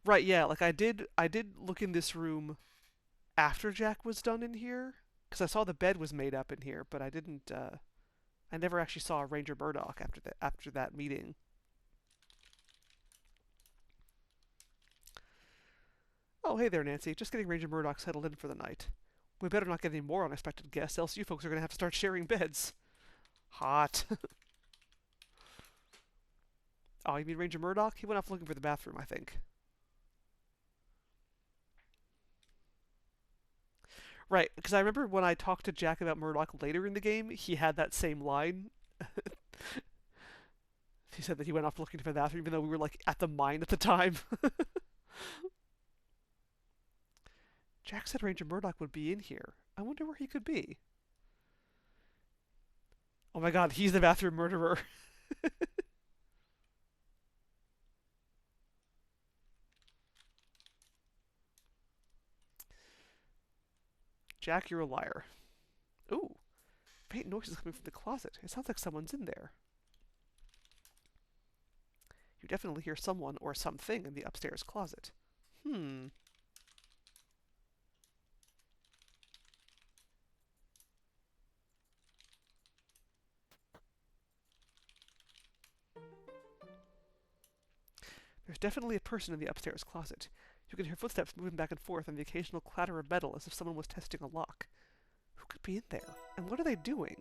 Right, yeah, like I did look in this room after Jack was done in here because I saw the bed was made up in here, but I didn't I never actually saw Ranger Murdoch after that meeting. Oh, hey there, Nancy. Just getting Ranger Murdoch settled in for the night. We better not get any more unexpected guests, else you folks are going to have to start sharing beds. Hot. Oh, you mean Ranger Murdoch? He went off looking for the bathroom, I think. Right, because I remember when I talked to Jack about Murdoch later in the game, he had that same line. He said that he went off looking for the bathroom, even though we were like at the mine at the time. Jack said Ranger Murdoch would be in here. I wonder where he could be. Oh my god, he's the bathroom murderer. Jack, you're a liar. Ooh, faint noises coming from the closet. It sounds like someone's in there. You definitely hear someone or something in the upstairs closet. Hmm. There's definitely a person in the upstairs closet. You can hear footsteps moving back and forth and the occasional clatter of metal as if someone was testing a lock. Who could be in there? And what are they doing?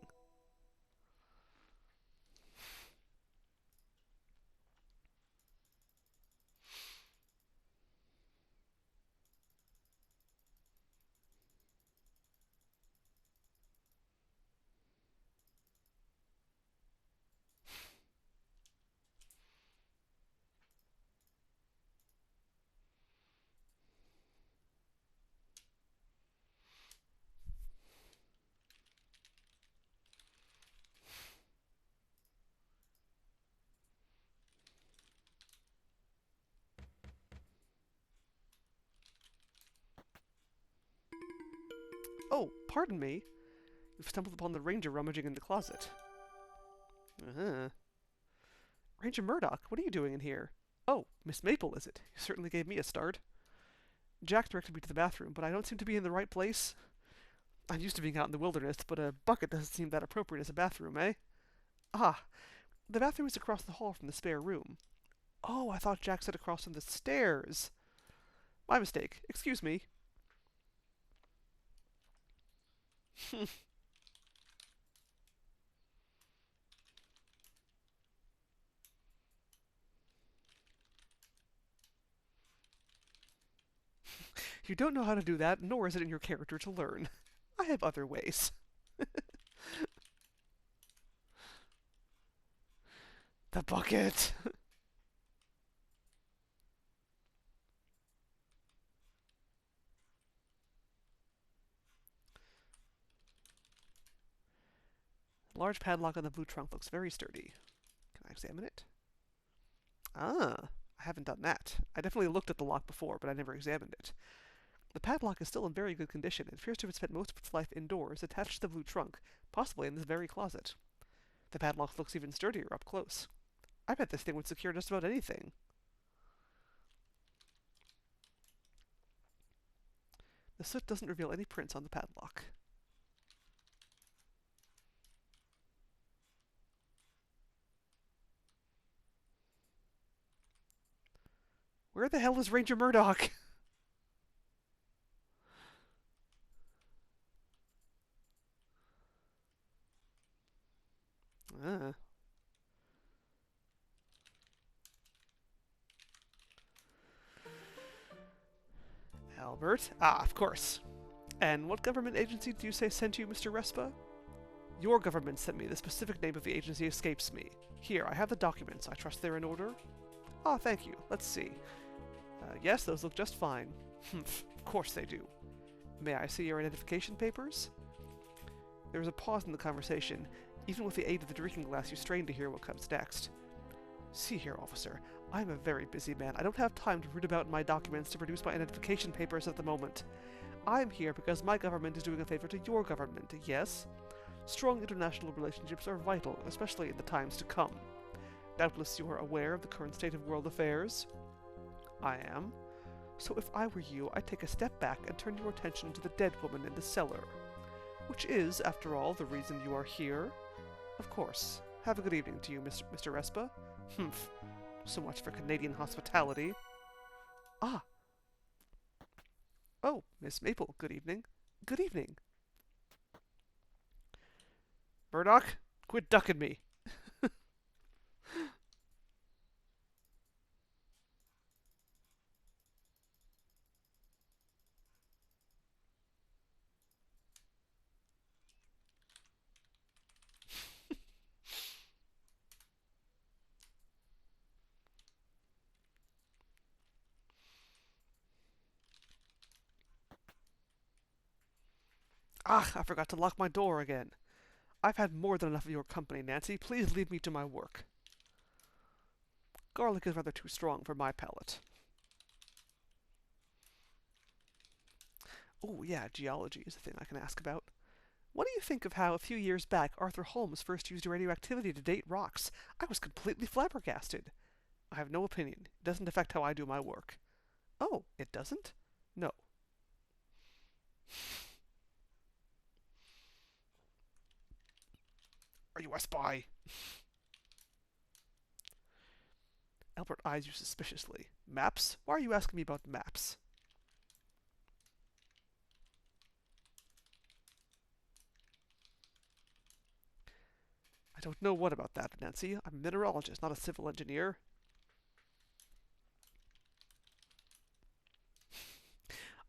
Oh, pardon me. You've stumbled upon the ranger rummaging in the closet. Uh-huh. Ranger Murdoch, what are you doing in here? Oh, Miss Maple, is it? You certainly gave me a start. Jack directed me to the bathroom, but I don't seem to be in the right place. I'm used to being out in the wilderness, but a bucket doesn't seem that appropriate as a bathroom, eh? Ah, the bathroom is across the hall from the spare room. Oh, I thought Jack said across from the stairs. My mistake. Excuse me. You don't know how to do that, nor is it in your character to learn. I have other ways. The bucket! The large padlock on the blue trunk looks very sturdy. Can I examine it? Ah, I haven't done that. I definitely looked at the lock before, but I never examined it. The padlock is still in very good condition. It appears to have spent most of its life indoors, attached to the blue trunk, possibly in this very closet. The padlock looks even sturdier up close. I bet this thing would secure just about anything. The soot doesn't reveal any prints on the padlock. Where the hell is Ranger Murdoch? Ah. Albert? Ah, of course. And what government agency do you say sent you, Mr. Respa? Your government sent me. The specific name of the agency escapes me. Here, I have the documents. I trust they're in order? Ah, thank you. Let's see. Yes, those look just fine. Humph, of course they do. May I see your identification papers? There was a pause in the conversation. Even with the aid of the drinking glass, you strain to hear what comes next. See here, officer. I'm a very busy man. I don't have time to root about in my documents to produce my identification papers at the moment. I'm here because my government is doing a favor to your government, yes? Strong international relationships are vital, especially in the times to come. Doubtless you are aware of the current state of world affairs? I am. So if I were you, I'd take a step back and turn your attention to the dead woman in the cellar. Which is, after all, the reason you are here. Of course. Have a good evening to you, Mr. Respa. Humph. So much for Canadian hospitality. Ah. Oh, Miss Maple, good evening. Good evening. Murdoch, quit ducking me. Ah, I forgot to lock my door again. I've had more than enough of your company, Nancy. Please leave me to my work. Garlic is rather too strong for my palate. Oh, yeah, geology is a thing I can ask about. What do you think of how a few years back Arthur Holmes first used radioactivity to date rocks? I was completely flabbergasted. I have no opinion. It doesn't affect how I do my work. Oh, it doesn't? No. Are you a spy? Albert eyes you suspiciously. Maps? Why are you asking me about maps? I don't know what about that, Nancy. I'm a mineralogist, not a civil engineer.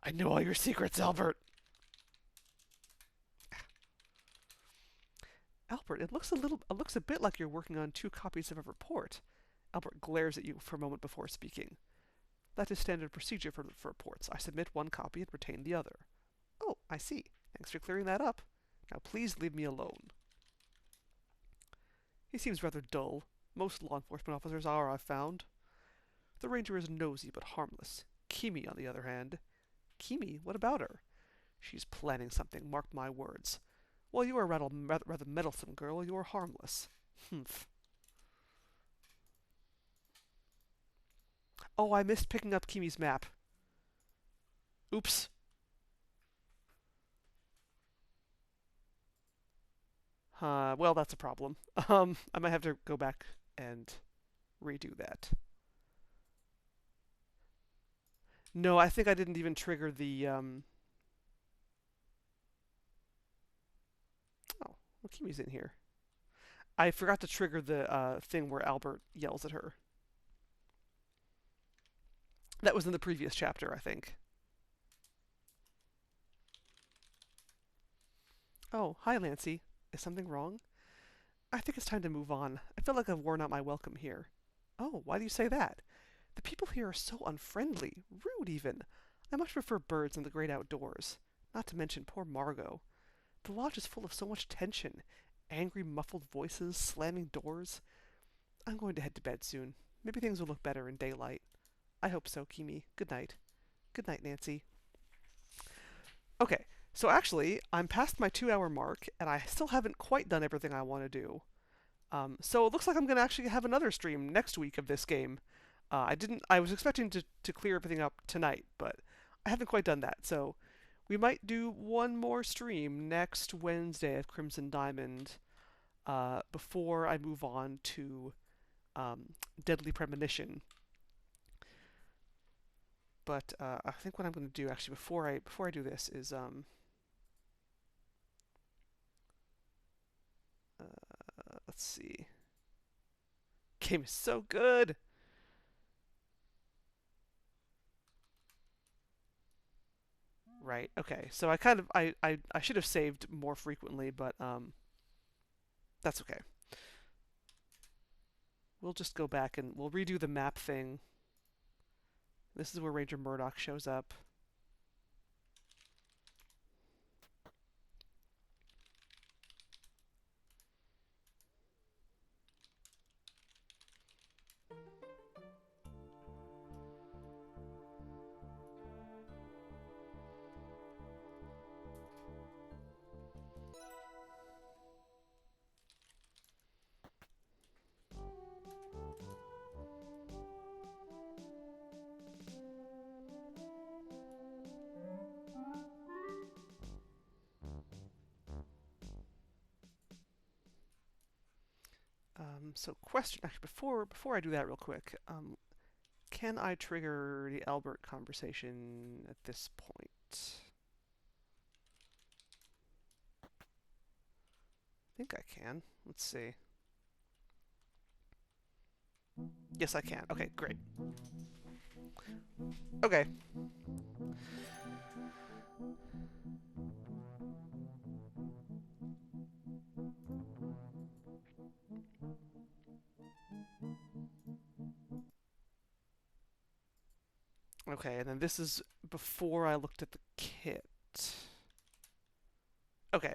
I know all your secrets, Albert. Albert, it looks a bit like you're working on 2 copies of a report. Albert glares at you for a moment before speaking. That is standard procedure for reports. I submit 1 copy and retain the other. Oh, I see. Thanks for clearing that up. Now please leave me alone. He seems rather dull. Most law enforcement officers are, I've found. The ranger is nosy but harmless. Kimi, on the other hand. Kimi? What about her? She's planning something, mark my words. While you are a rather meddlesome girl, you are harmless. Humph. Oh, I missed picking up Kimi's map. Oops. Well, that's a problem. I might have to go back and redo that. No, I think I didn't even trigger the, Oh, well, Kimi's in here. I forgot to trigger the, thing where Albert yells at her. That was in the previous chapter, I think. Oh, hi, Nancy. Is something wrong? I think it's time to move on. I feel like I've worn out my welcome here. Oh, why do you say that? The people here are so unfriendly, rude even. I much prefer birds and the great outdoors. Not to mention poor Margot. The lodge is full of so much tension. Angry, muffled voices, slamming doors. I'm going to head to bed soon. Maybe things will look better in daylight. I hope so, Kimi. Good night. Good night, Nancy. Okay, so actually, I'm past my 2-hour mark, and I still haven't quite done everything I want to do. So it looks like I'm going to actually have another stream next week of this game. I was expecting to clear everything up tonight, but I haven't quite done that. So we might do one more stream next Wednesday of Crimson Diamond before I move on to Deadly Premonition. But I think what I'm going to do actually before I do this is let's see. Game is so good. Right. Okay. So I kind of I should have saved more frequently, but that's okay. We'll just go back and we'll redo the map thing. This is where Ranger Murdoch shows up. So question, actually, before I do that real quick, can I trigger the Albert conversation at this point? I think I can. Let's see. Yes, I can. Okay, great. Okay. Okay, and then this is before I looked at the kit. Okay.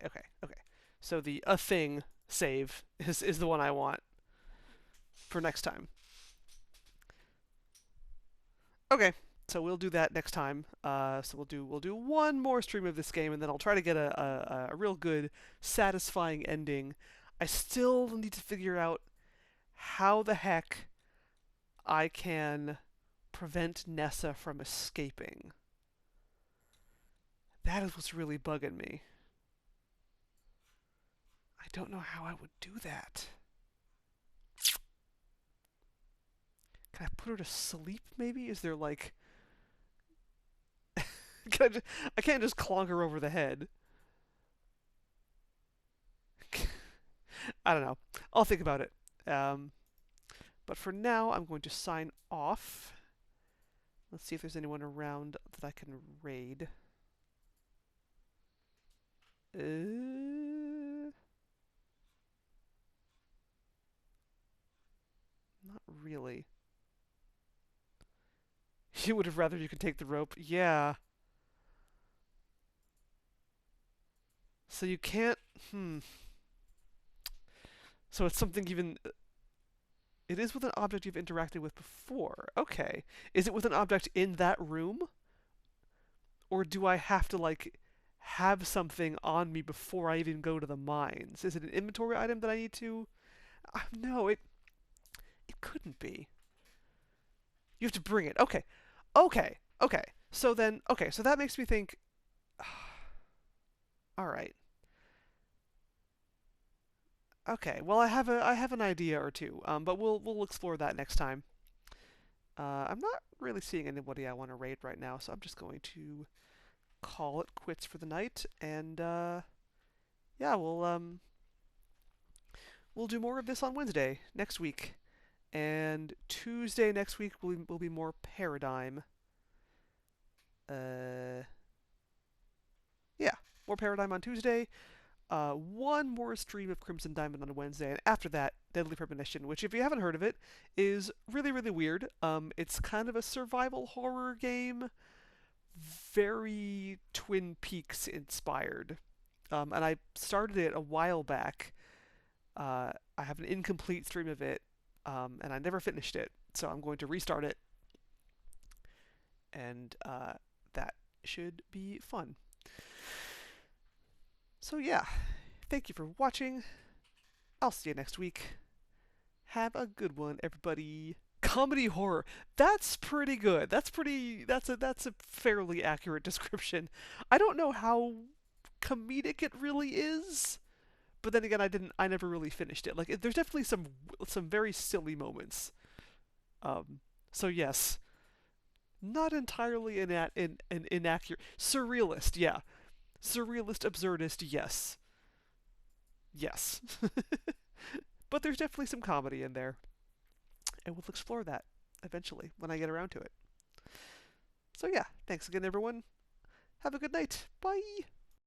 So the a thing save is the one I want for next time. Okay, So we'll do that next time. So we'll do one more stream of this game, and then I'll try to get a real good, satisfying ending. I still need to figure out how the heck I can prevent Nessa from escaping. That is what's really bugging me. I don't know how I would do that. Can I put her to sleep, maybe? Is there, like... I can't just clonk her over the head. I don't know. I'll think about it. But for now, I'm going to sign off. Let's see if there's anyone around that I can raid. Not really. You would have rather you could take the rope. Yeah. So you can't... So it's something even... It is with an object you've interacted with before. Okay. Is it with an object in that room? Or do I have to, like, have something on me before I even go to the mines? Is it an inventory item that I need to... No, it couldn't be. You have to bring it. Okay. Okay. Okay. So then... Okay, so that makes me think... Alright. Okay, well I have an idea or two, but we'll explore that next time. I'm not really seeing anybody I want to raid right now, so I'm just going to call it quits for the night, and yeah, we'll do more of this on Wednesday next week, and Tuesday next week will be more Paradigm. Yeah, more Paradigm on Tuesday. One more stream of Crimson Diamond on Wednesday, and after that, Deadly Premonition, which, if you haven't heard of it, is really, really weird. It's kind of a survival horror game, very Twin Peaks inspired. And I started it a while back. I have an incomplete stream of it, and I never finished it, so I'm going to restart it, and that should be fun. So yeah, thank you for watching. I'll see you next week. Have a good one, everybody. Comedy horror. That's pretty good. That's a fairly accurate description. I don't know how comedic it really is, but then again, I never really finished it. Like, there's definitely some very silly moments. So yes, not entirely inaccurate. Surrealist, yeah. Surrealist, absurdist, yes. Yes. But there's definitely some comedy in there. And we'll explore that eventually when I get around to it. So yeah, thanks again, everyone. Have a good night. Bye!